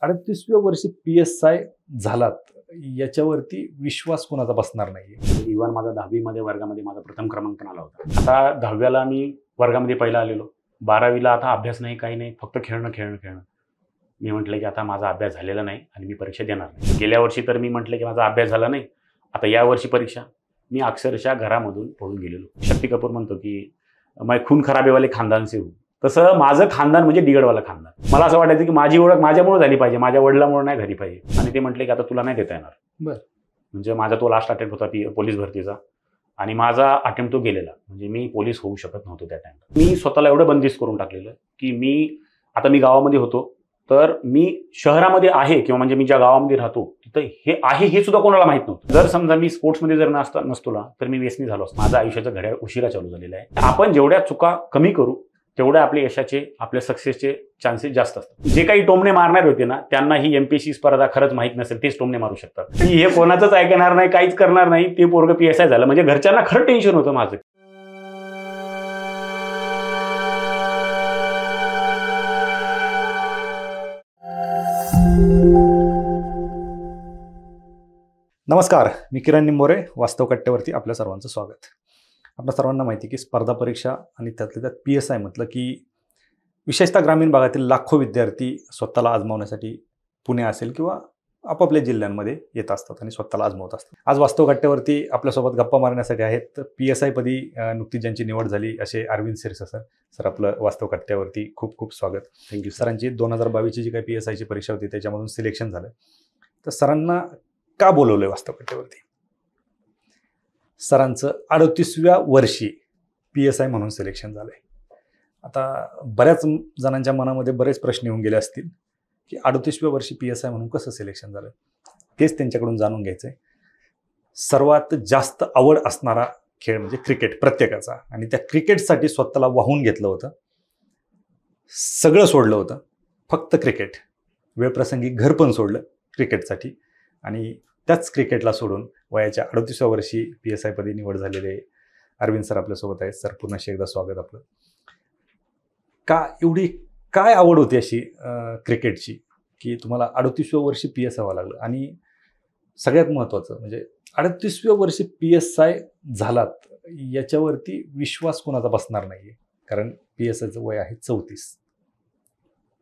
38व्या वर्षी PSI झालात याच्यावरती विश्वास कोणाचा बसणार नाहीये. इव्हन माझा 10वी मध्ये वर्गामध्ये माझा प्रथम क्रमांक पण आला होता. आता 10व्याला मी वर्गामध्ये पहिला आलेलो. 12वीला आता अभ्यास नाही, काही नाही, फक्त खेळणं. मी म्हटलं की आता माझा अभ्यास झालेला नाही आणि मी परीक्षा देणार नाही. गेल्या वर्षी तर मी म्हटलं की माझा अभ्यास झाला नाही, आता या वर्षी परीक्षा. मी अक्षरशः घरामधून पळून गेलेलो. शक्ती कपूर म्हणतो की मैं खून खराबे वाले खानदान से हूँ. तसं माझं खानदान म्हणजे बिघडवाला खानदान. मला असं वाटायचं की माझी ओळख माझ्यामुळे झाली पाहिजे, माझ्या वडिलांमुळे नाही झाली पाहिजे. आणि ते म्हटले की आता तुला नाही देता येणार. बरं. म्हणजे माझा तो लास्ट अटेम्प्ट होता पोलीस भरतीचा आणि माझा अटेम्प्ट तो गेलेला. म्हणजे मी पोलीस होऊ शकत नव्हतो त्या टाइमला. मी स्वतःला एवढं बंदिस्त करून टाकलेलं की मी गावामध्ये होतो, तर मी शहरामध्ये आहे किंवा म्हणजे मी ज्या गावामध्ये राहतो तिथं हे आहे हे सुद्धा कोणाला माहित नव्हतं. जर समजा मी स्पोर्ट्समध्ये जर नसतो ना तर मी व्यसनी झालो असतो. माझं आयुष्याचं घड्याळ उशिरा चालू झालेलं आहे. आपण जेवढ्या चुका कमी करू तेवढ्या आपल्या यशाचे, आपल्या सक्सेसचे चान्सेस जास्त असतात. जे काही टोमणे मारणार होते ना त्यांना ही MPSC स्पर्धा खरंच माहित नसेल, तेच टोमणे मारू शकतात. की हे कोणाचंच ऐकणार नाही, काहीच करणार नाही, ते पोरगं PSI झालं. म्हणजे घरच्यांना खरं टेन्शन होतं माझं. नमस्कार, मी किरण निंबोरे. वास्तव कट्ट्यावरती आपल्या सर्वांचं स्वागत. आपल्या सर्वांना माहिती की स्पर्धा परीक्षा आणि त्यातल्या त्यात PSI म्हटलं की विशेषतः ग्रामीण भागातील लाखो विद्यार्थी स्वतःला आजमावण्यासाठी पुणे असेल किंवा आपापल्या जिल्ह्यांमध्ये येत असतात आणि स्वतःला आजमावत असतात. आज वास्तव कट्ट्यावरती आपल्यासोबत गप्पा मारण्यासाठी आहेत PSI पदी नुकतीच ज्यांची निवड झाली असे अरविंद सिरसा सर. सर, आपलं वास्तव कट्ट्यावरती खूप खूप स्वागत. थँक्यू. सरांची 2022ची जी काही PSIची परीक्षा होती त्याच्यामधून सिलेक्शन झालं. तर सरांना का बोलवलंय वास्तव कट्ट्यावरती? सरांचं 38व्या वर्षी PSI म्हणून सिलेक्शन झालंय. आता बऱ्याच जणांच्या मनामध्ये बरेच प्रश्न येऊन गेले असतील की 38व्या वर्षी PSI म्हणून कसं सिलेक्शन झालं, तेच त्यांच्याकडून जाणून घ्यायचंय. सर्वात जास्त आवड असणारा खेळ म्हणजे क्रिकेट प्रत्येकाचा, आणि त्या क्रिकेटसाठी स्वतःला वाहून घेतलं होतं, सगळं सोडलं होतं, फक्त क्रिकेट. वेळप्रसंगी घर पण सोडलं क्रिकेटसाठी, आणि त्याच क्रिकेटला सोडून वयाच्या 38व्या वर्षी PSI पदी निवड झालेले अरविंद सर आपल्यासोबत आहेत. सर, पुन्हा एकदा स्वागत आपलं. काय आवड होती अशी क्रिकेटची की तुम्हाला 38व्या वर्षी PSI व्हावं लागलं? आणि सगळ्यात महत्त्वाचं म्हणजे 38व्या वर्षी PSI झालात याच्यावरती विश्वास कोणाचा बसणार नाहीये, कारण PSIचं वय आहे 34.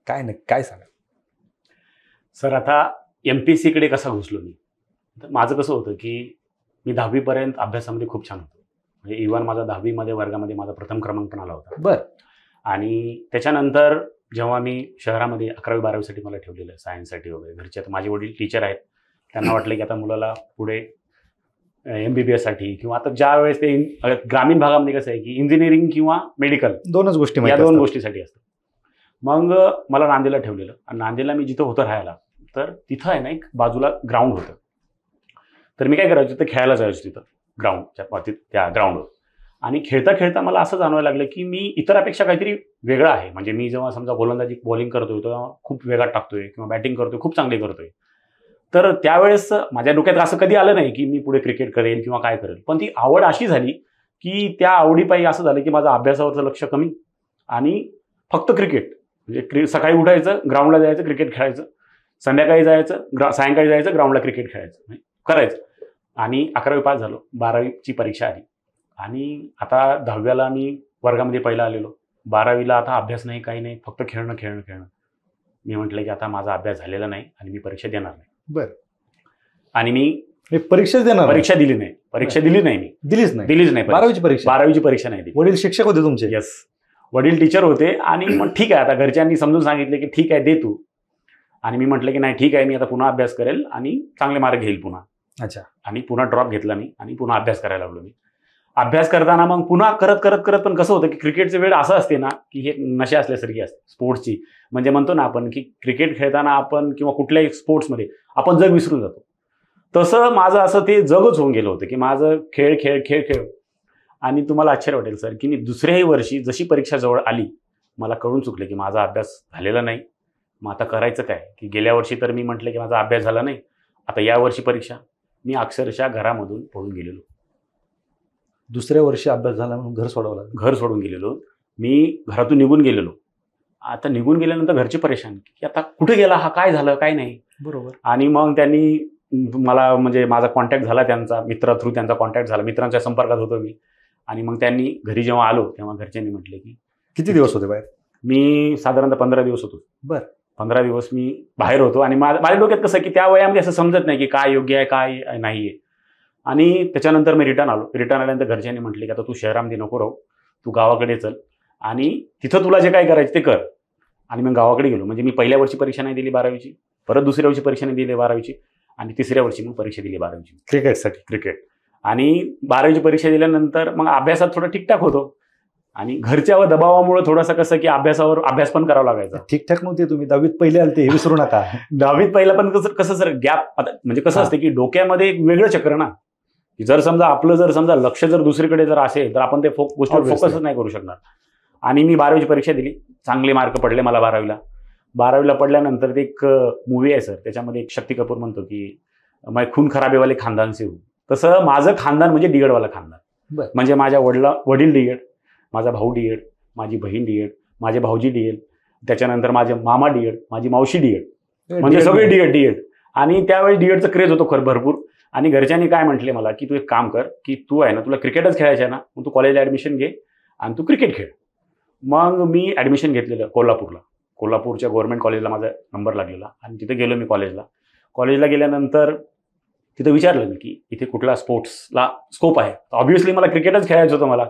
काय सांगा सर? आता MPSC कडे कसा घुसलो मी? तर माझं कसं होतं की मी 10वी पर्यंत अभ्यासामध्ये खूप छान होतो. म्हणजे इव्हन माझा 10वी मध्ये वर्गामध्ये माझा प्रथम क्रमांक पण आला होता. बरं. आणि त्याच्यानंतर जेव्हा मी शहरामध्ये 11वी 12वीसाठी मला ठेवलेलं आहे सायन्ससाठी वगैरे, घरचे, आता माझे वडील टीचर आहेत, त्यांना वाटलं की आता मुलाला पुढे MBBS साठी किंवा आता ज्या वेळेस ते ग्रामीण भागामध्ये कसं आहे की इंजिनिअरिंग किंवा मेडिकल दोनच गोष्टी, या दोन गोष्टीसाठी असतात. मग मला नांदेडला ठेवलेलं, आणि नांदेडला मी जिथं होतं राहायला, तर तिथं आहे ना एक बाजूला ग्राउंड होतं. तर मी काय करायचं, तर खेळायला जायचो तिथं ग्राउंडच्या त्या ग्राउंडवर. आणि खेळता खेळता मला असं जाणवायला लागलं की मी इतरापेक्षा काहीतरी वेगळं आहे. म्हणजे मी जेव्हा समजा गोलंदाजी बॉलिंग करतोय तेव्हा खूप वेगळा टाकतोय किंवा बॅटिंग करतोय खूप चांगली करतोय. तर त्यावेळेस माझ्या डोक्यात असं कधी आलं नाही की मी पुढे क्रिकेट करेल किंवा काय करेल. पण ती आवड अशी झाली की त्या आवडीपायी असं झालं की माझं अभ्यासावरचं लक्ष कमी आणि फक्त क्रिकेट. म्हणजे सकाळी उठायचं, ग्राउंडला जायचं, क्रिकेट खेळायचं, संध्याकाळी जायचं, सायंकाळी जायचं, ग्राउंडला क्रिकेट खेळायचं करायचं. आणि 11वी पास झालो, 12वीची परीक्षा आली, आणि आता 10व्याला मी वर्गामध्ये पहिला आलेलो. 12वीला आता अभ्यास नाही, काही नाही, फक्त खेळणं. मी म्हटलं की आता माझा अभ्यास झालेला नाही आणि मी परीक्षा देणार नाही. बरं. आणि मी परीक्षा दिली नाही. दिलीच नाही. 12वीची परीक्षा नाही दिली. वडील शिक्षक होते तुमचे? येस, वडील टीचर होते. आणि मग ठीक आहे, आता घरच्यांनी समजून सांगितले की ठीक आहे, दे तू. आणि मी म्हटलं की नाही, ठीक आहे, मी आता पुन्हा अभ्यास करेल आणि चांगले मार्क घेईल पुन्हा. अच्छा. आणि पुन्हा ड्रॉप घेतला मी आणि पुन्हा अभ्यास करायला लागलो. मी अभ्यास करताना मग पुन्हा करत पण कसं होतं की क्रिकेटची वेळ असं असते ना की हे नशा असल्यासारखी असते स्पोर्ट्सची. म्हणजे म्हणतो ना आपण की क्रिकेट खेळताना आपण किंवा कुठल्याही स्पोर्ट्समध्ये आपण जग विसरून जातो. तसं माझं असं ते जगच होऊन गेलं होतं की माझं खेळ. आणि तुम्हाला आश्चर्य वाटेल सर की मी दुसऱ्याही वर्षी जशी परीक्षा जवळ आली मला कळून चुकलं की माझा अभ्यास झालेला नाही. मग आता करायचं काय? की गेल्या वर्षी तर मी म्हटलं की माझा अभ्यास झाला नाही, आता या वर्षी परीक्षा. मी अक्षरशः घरामधून पळून गेलेलो. दुसऱ्या वर्षी अभ्यास झाला म्हणून घर सोडावं लागलं? घर सोडून गेलेलो. मी घरातून निघून गेलेलो. आता निघून गेल्यानंतर घरचे परेशान की आता कुठे गेला हा, काय झालं काय नाही. बरोबर. आणि मग त्यांनी मला म्हणजे माझा कॉन्टॅक्ट झाला, त्यांचा मित्र थ्रू त्यांचा कॉन्टॅक्ट झाला, मित्रांच्या संपर्कात होतो मी. आणि मग त्यांनी घरी जेव्हा आलो तेव्हा घरच्यांनी म्हटले की किती दिवस होते बाहेर? मी साधारणतः 15 दिवस होतो. बरं. 15 दिवस मी बाहेर होतो. आणि माझ्या डोक्यात कसं की त्या वयामध्ये असं समजत नाही की काय योग्य आहे काय नाही आहे. आणि त्याच्यानंतर मी रिटर्न आलो. रिटर्न आल्यानंतर घरच्यांनी म्हटले की आता तू शहरामध्ये नको राहू, तू गावाकडे चल आणि तिथं तुला जे काय करायचं ते कर. आणि मग गावाकडे गेलो. म्हणजे मी पहिल्या वर्षी परीक्षा नाही दिली 12वीची, परत दुसऱ्या वर्षी परीक्षा नाही दिली 12वीची, आणि तिसऱ्या वर्षी मग परीक्षा दिली 12वीची क्रिकेटसाठी. क्रिकेट. आणि 12वीची परीक्षा दिल्यानंतर मग अभ्यासात थोडं ठीकठाक होतो. आणि घरच्या दबावामुळे थोडंसं कसं की अभ्यास पण करावा लागायचा. ठीकठाक नव्हते तुम्ही 10वीत पहिले आलते हे विसरू नका. 10वीत पहिला पण कसं सर गॅप, आता म्हणजे कसं असतं की डोक्यामध्ये एक वेगळं चक्र ना, की जर समजा लक्ष जर दुसरीकडे जर असेल तर आपण ते गोष्टीवर फोकसच नाही करू शकणार. आणि मी 12वीची परीक्षा दिली, चांगले मार्क पडले मला 12वीला पडल्यानंतर ते एक मूवी आहे सर, त्याच्यामध्ये एक शक्ती कपूर म्हणतो की मैं खून खराबेवाले खानदान से हूँ. तसं माझं खानदान म्हणजे डीएडवाला खानदान. म्हणजे माझ्या वडील डीएड, माझा भाऊ डीएड, माझी बहीण डीएड, माझे भाऊजी डीएड, त्याच्यानंतर माझे मामा डीएड, माझी मावशी डीएड, म्हणजे सगळे डीएड. आणि त्यावेळी डीएडचं क्रेज होतो भरपूर. आणि घरच्यांनी काय म्हटले मला की तू एक काम कर की तू आहे ना, तुला क्रिकेटच खेळायचं आहे ना, मग तू कॉलेजला ॲडमिशन घे आणि तू क्रिकेट खेळ. मग मी ॲडमिशन घेतलेलं कोल्हापूरच्या गव्हर्नमेंट कॉलेजला माझा नंबर लागलेला. आणि तिथे गेलो मी कॉलेजला गेल्यानंतर तिथं विचारलं मी की इथे कुठला स्पोर्ट्सला स्कोप आहे. ऑब्व्हियसली मला क्रिकेटच खेळायचं होतं मला.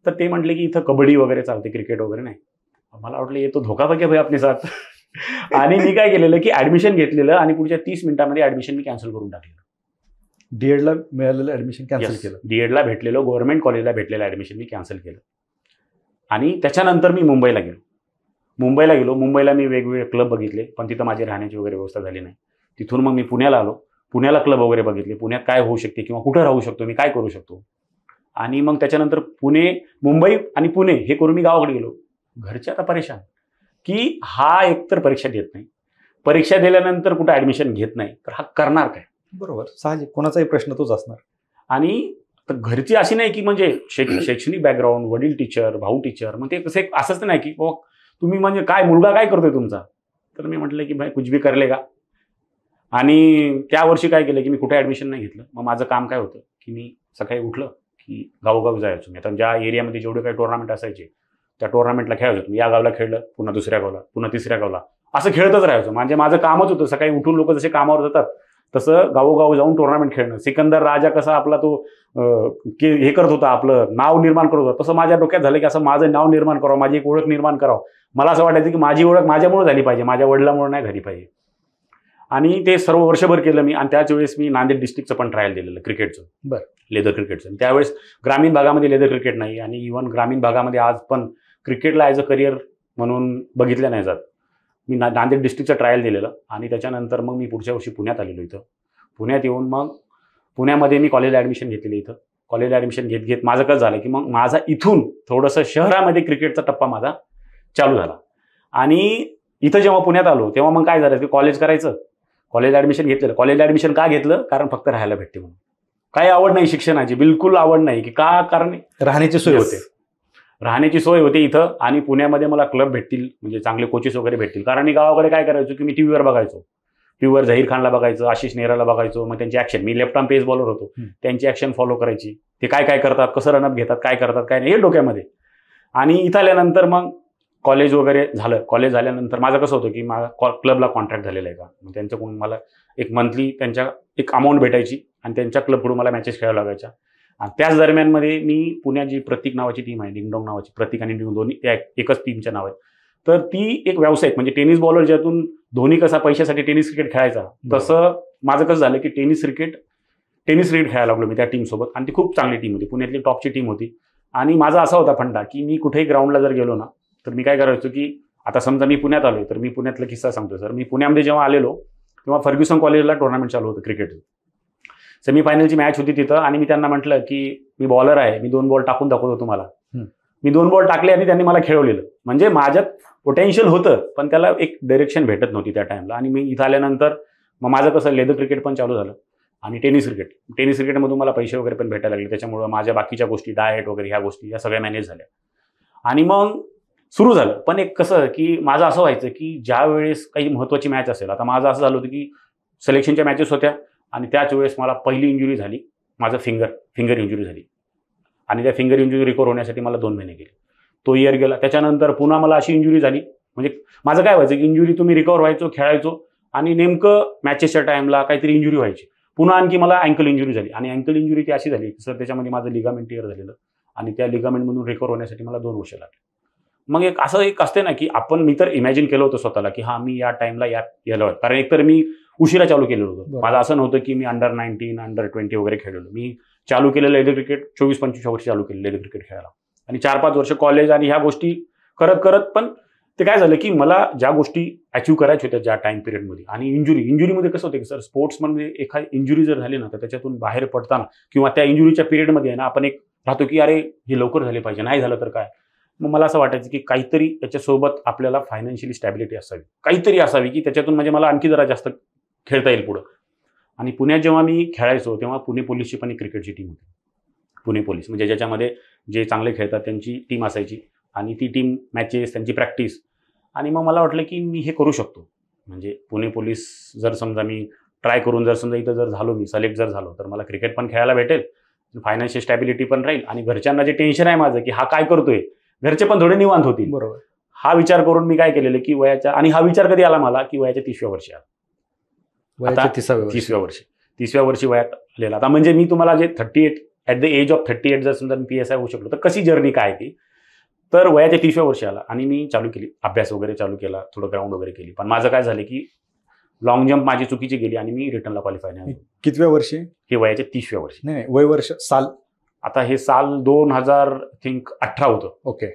तर ते म्हटले की इथं कबड्डी वगैरे चालते, क्रिकेट वगैरे नाही. मला वाटलं ये तो धोका बघे भाई आपले साथ. आणि मी काय केलेलं की ॲडमिशन घेतलेलं आणि पुढच्या 30 मिनिटांमध्ये ॲडमिशन मी कॅन्सल करून टाकलेलं. डीएडला मिळालेलं ॲडमिशन कॅन्सल केलं. डीएडला भेटलेलं गव्हर्नमेंट कॉलेजला भेटलेलं ॲडमिशन मी कॅन्सल केलं. आणि त्याच्यानंतर मी मुंबईला गेलो. मुंबईला मी वेगवेगळे क्लब बघितले, पण तिथं माझी राहण्याची वगैरे व्यवस्था झाली नाही. तिथून मग मी पुण्याला आलो. पुण्याला क्लब वगैरे बघितले, पुण्यात काय होऊ शकते किंवा कुठं राहू शकतो मी, काय करू शकतो. आणि मग त्याच्यानंतर मुंबई आणि पुणे हे करून मी गावाकडे गेलो. घरचे आता परेशान की हा एकतर परीक्षा देत नाही, परीक्षा दिल्यानंतर कुठं ॲडमिशन घेत नाही, तर हा करणार काय. बरोबर, साहजिक कोणाचाही प्रश्न तोच असणार. आणि घरची अशी नाही की म्हणजे शैक्षणिक बॅकग्राऊंड, वडील टीचर, भाऊ टीचर, मग ते कसं असंच नाही की तुम्ही म्हणजे काय मुलगा काय करतोय तुमचा. तर मी म्हटलं की भाई कुछ भी कर लेगा. आणि त्या वर्षी काय केलं की मी कुठे ॲडमिशन नाही घेतलं. मग माझं काम काय होतं की मी सकाळी उठलं की गावोगावी जायचो मी. आता ज्या एरियामध्ये जेवढे काही टुर्नामेंट असायचे त्या टुर्नामेंटला खेळायचो मी. या गावला खेळलं, पुन्हा दुसऱ्या गावला, पुन्हा तिसऱ्या गावला, असं खेळतच राहायचो. म्हणजे माझं कामच होतं. सकाळी उठून लोक जसे कामावर जातात तसं गावोगाव जाऊन टुर्नामेंट खेळणं. सिकंदर राजा कसा आपला तो हे करत होता, आपलं नाव निर्माण करत होता, तसं माझ्या डोक्यात झालं की असं माझं नाव निर्माण करावं, माझी एक ओळख निर्माण करावं. मला असं वाटायचं की माझी ओळख माझ्यामुळे झाली पाहिजे, माझ्या वडिलांमुळे नाही झाली पाहिजे. आणि ते सर्व वर्षभर केलं मी. आणि त्याच वेळेस मी नांदेड डिस्ट्रिक्टचं पण ट्रायल दिलेलं क्रिकेटचं. बरं. लेदर क्रिकेटचं. त्यावेळेस ग्रामीण भागामध्ये लेदर क्रिकेट नाही, आणि इव्हन ग्रामीण भागामध्ये आज पण क्रिकेटला ॲज अ करिअर म्हणून बघितलं नाही जात. मी नांदेड डिस्ट्रिक्टचं ट्रायल दिलेलं. आणि त्याच्यानंतर मग मी पुढच्या वर्षी पुण्यात आलेलो. पुण्यात येऊन मग पुण्यामध्ये मी कॉलेजला ॲडमिशन घेतलेलं. कॉलेजला ॲडमिशन घेत माझं कसं झालं की मग माझा इथून थोडंसं शहरामध्ये क्रिकेटचा टप्पा माझा चालू झाला. आणि इथं जेव्हा पुण्यात आलो तेव्हा मग काय झालं की कॉलेज करायचं, कॉलेज ॲडमिशन घेतलेलं. कॉलेज ॲडमिशन का घेतलं, कारण फक्त राहायला भेटते म्हणून. काही आवड नाही शिक्षणाची, बिलकुल आवड नाही. की का, कारण राहण्याची सोय होते. राहण्याची सोय होते इथं. आणि पुण्यामध्ये मला क्लब भेटतील, म्हणजे चांगले कोचेस वगैरे भेटतील. कारण मी गावाकडे काय करायचो की मी टीव्हीवर बघायचो, टीव्हीवर झहीर खानला बघायचं, आशिष नेहराला बघायचो. मग त्यांची ॲक्शन, मी लेफ्ट आर्म पेस बॉलर होतो, त्यांची ॲक्शन फॉलो करायची. ते काय काय करतात, कसं रनअप घेतात, काय करतात काय नाही, हे डोक्यामध्ये. आणि इथं आल्यानंतर मग कॉलेज वगैरे झालं. कॉलेज झाल्यानंतर माझं कसं होतं की माझा क्लबला कॉन्ट्रॅक्ट झालेला आहे का, मग त्यांच्याकडून मला एक मंथली त्यांच्या एक अमाऊंट भेटायची आणि त्यांच्या क्लबकडून मला मॅचेस खेळायला लागायच्या. आणि त्याच दरम्यानमध्ये मी पुण्याची प्रतीक नावाची टीम आहे, डिंगडॉंग नावाची, प्रतीक आणि डिंग दोन्ही त्या एकच टीमच्या नाव आहेत. तर ती एक व्यावसायिक, म्हणजे टेनिस बॉलर ज्यातून धोनी कसा पैशासाठी टेनिस क्रिकेट खेळायचा, तसं माझं कसं झालं की टेनिस क्रिकेट खेळायला लागलो मी त्या टीमसोबत. आणि ती खूप चांगली टीम होती, पुण्यातली टॉपची टीम होती. आणि माझा असा होता फंडा की मी कुठेही ग्राउंडला जर गेलो ना, तर मी काय करायचो की आता समजा मी पुण्यात आलो, तर मी पुण्यातला किस्सा सांगतो सर. मी पुण्यामध्ये जेव्हा आलेलो तेव्हा फर्ग्युसन कॉलेजला टुर्नामेंट चालू होतं क्रिकेटचं. सेमीफायनलची मॅच होती तिथं. आणि मी त्यांना म्हटलं की मी बॉलर आहे, मी 2 बॉल टाकून दाखवतो तुम्हाला. मी 2 बॉल टाकले आणि त्यांनी मला खेळवलेलं. म्हणजे माझ्यात पोटेन्शियल होतं, पण त्याला एक डायरेक्शन भेटत नव्हती त्या टाईमला. आणि मी इथं आल्यानंतर मग माझं कसं लेदर क्रिकेट पण चालू झालं आणि टेनिस क्रिकेटमधून मला पैसे वगैरे पण भेटायला लागले. त्याच्यामुळं माझ्या बाकीच्या गोष्टी, डाएट वगैरे ह्या गोष्टी या सगळ्या मॅनेज झाल्या. आणि मग सुरू झालं. पण एक कसं की माझं असं व्हायचं की ज्या वेळेस काही महत्त्वाची मॅच असेल, आता माझं असं झालं होतं की सिलेक्शनच्या मॅचेस होत्या आणि त्याच वेळेस मला पहिली इंजुरी झाली, माझं फिंगर इंजुरी झाली आणि त्या फिंगर इंजुरी रिकवर होण्यासाठी मला 2 महिने गेले. तो इयर गेला. त्याच्यानंतर पुन्हा मला अशी इंजुरी झाली. म्हणजे माझं काय व्हायचं की इंजुरी तुम्ही रिकवर व्हायचो, खेळायचो आणि नेमकं मॅचेसच्या टाईमला काहीतरी इंजुरी व्हायची. पुन्हा आणखी मला अँकल इंजुरी झाली आणि अँकल इंजुरी ती अशी झाली की सर त्याच्यामध्ये माझं लिगामेंट टिअर झालेलं आणि त्या लिगामेंटमधून रिकवर होण्यासाठी मला 2 वर्ष लागली. मग एक असते ना की मी तर इमॅजिन केलं होतं स्वतःला की मी या टाईमला यायला, कारण एकतर मी उशिरा चालू केलेलं होतं. माझं असं नव्हतं की मी अंडर 19 अंडर 20 वगैरे खेळलेलो. मी चालू केलेलं लेदर क्रिकेट 24-25 वर्ष चालू केलं लेदर क्रिकेट खेळायला आणि 4-5 वर्ष कॉलेज आणि ह्या गोष्टी करत पण ते काय झालं की मला ज्या गोष्टी अचीव्ह करायच्या होत्या ज्या टाइम पिरियडमध्ये आणि इंजुरीमध्ये कसं होतं की सर स्पोर्ट्समध्ये एखादी इंजुरी जर झाली ना तर त्याच्यातून बाहेर पडताना किंवा त्या इंजुरीच्या पिरियडमध्ये ना आपण एक राहतो की अरे हे लवकर झाले पाहिजे, नाही झालं तर काय. मग मला असं वाटायचं की काहीतरी त्याच्यासोबत आपल्याला फायनान्शियली स्टॅबिलिटी असावी, काहीतरी असावी की त्याच्यातून म्हणजे मला आणखी जरा जास्त खेळता येईल पुढं. आणि पुण्यात जेव्हा मी खेळायचो तेव्हा पुणे पोलीसची पण एक क्रिकेटची टीम होती. पुणे पोलीस म्हणजे ज्याच्यामध्ये जे चांगले खेळतात त्यांची टीम असायची आणि ती टीम मॅचेस त्यांची प्रॅक्टिस. आणि मग मला वाटलं की मी हे करू शकतो. म्हणजे पुणे पोलीस जर समजा मी ट्राय करून जर समजा इथं जर झालो, मी सिलेक्ट जर झालो तर मला क्रिकेट पण खेळायला भेटेल, फायनान्शियल स्टॅबिलिटी पण राहील आणि घरच्यांना जे टेन्शन आहे माझं की हा काय करतोय, घरचे पण थोडे निवांत होतील. बरोबर. हा विचार करून मी काय केलेलं की आणि हा विचार कधी आला मला की वयाच्या 30व्या वर्षी आला. वयाच्या 30व्या वर्षी वयात आलेला. आता म्हणजे मी तुम्हाला जे 38 ॲट द एज ऑफ 38 जर समजा मी PSI होऊ शकलो तर कशी जर्नी काय ती, तर वयाच्या 30व्या वर्षी आला आणि मी चालू केली, अभ्यास वगैरे चालू केला, थोडं ग्राउंड वगैरे केली. पण माझं काय झालं की लॉंग जम्प माझी चुकीची गेली आणि मी रिटर्नला क्वालिफाय नाही. कितव्या वर्षी? हे वयाच्या 30व्या वर्षी. नाही, वय वर्ष साल. आता हे साल 2018 होतं. ओके.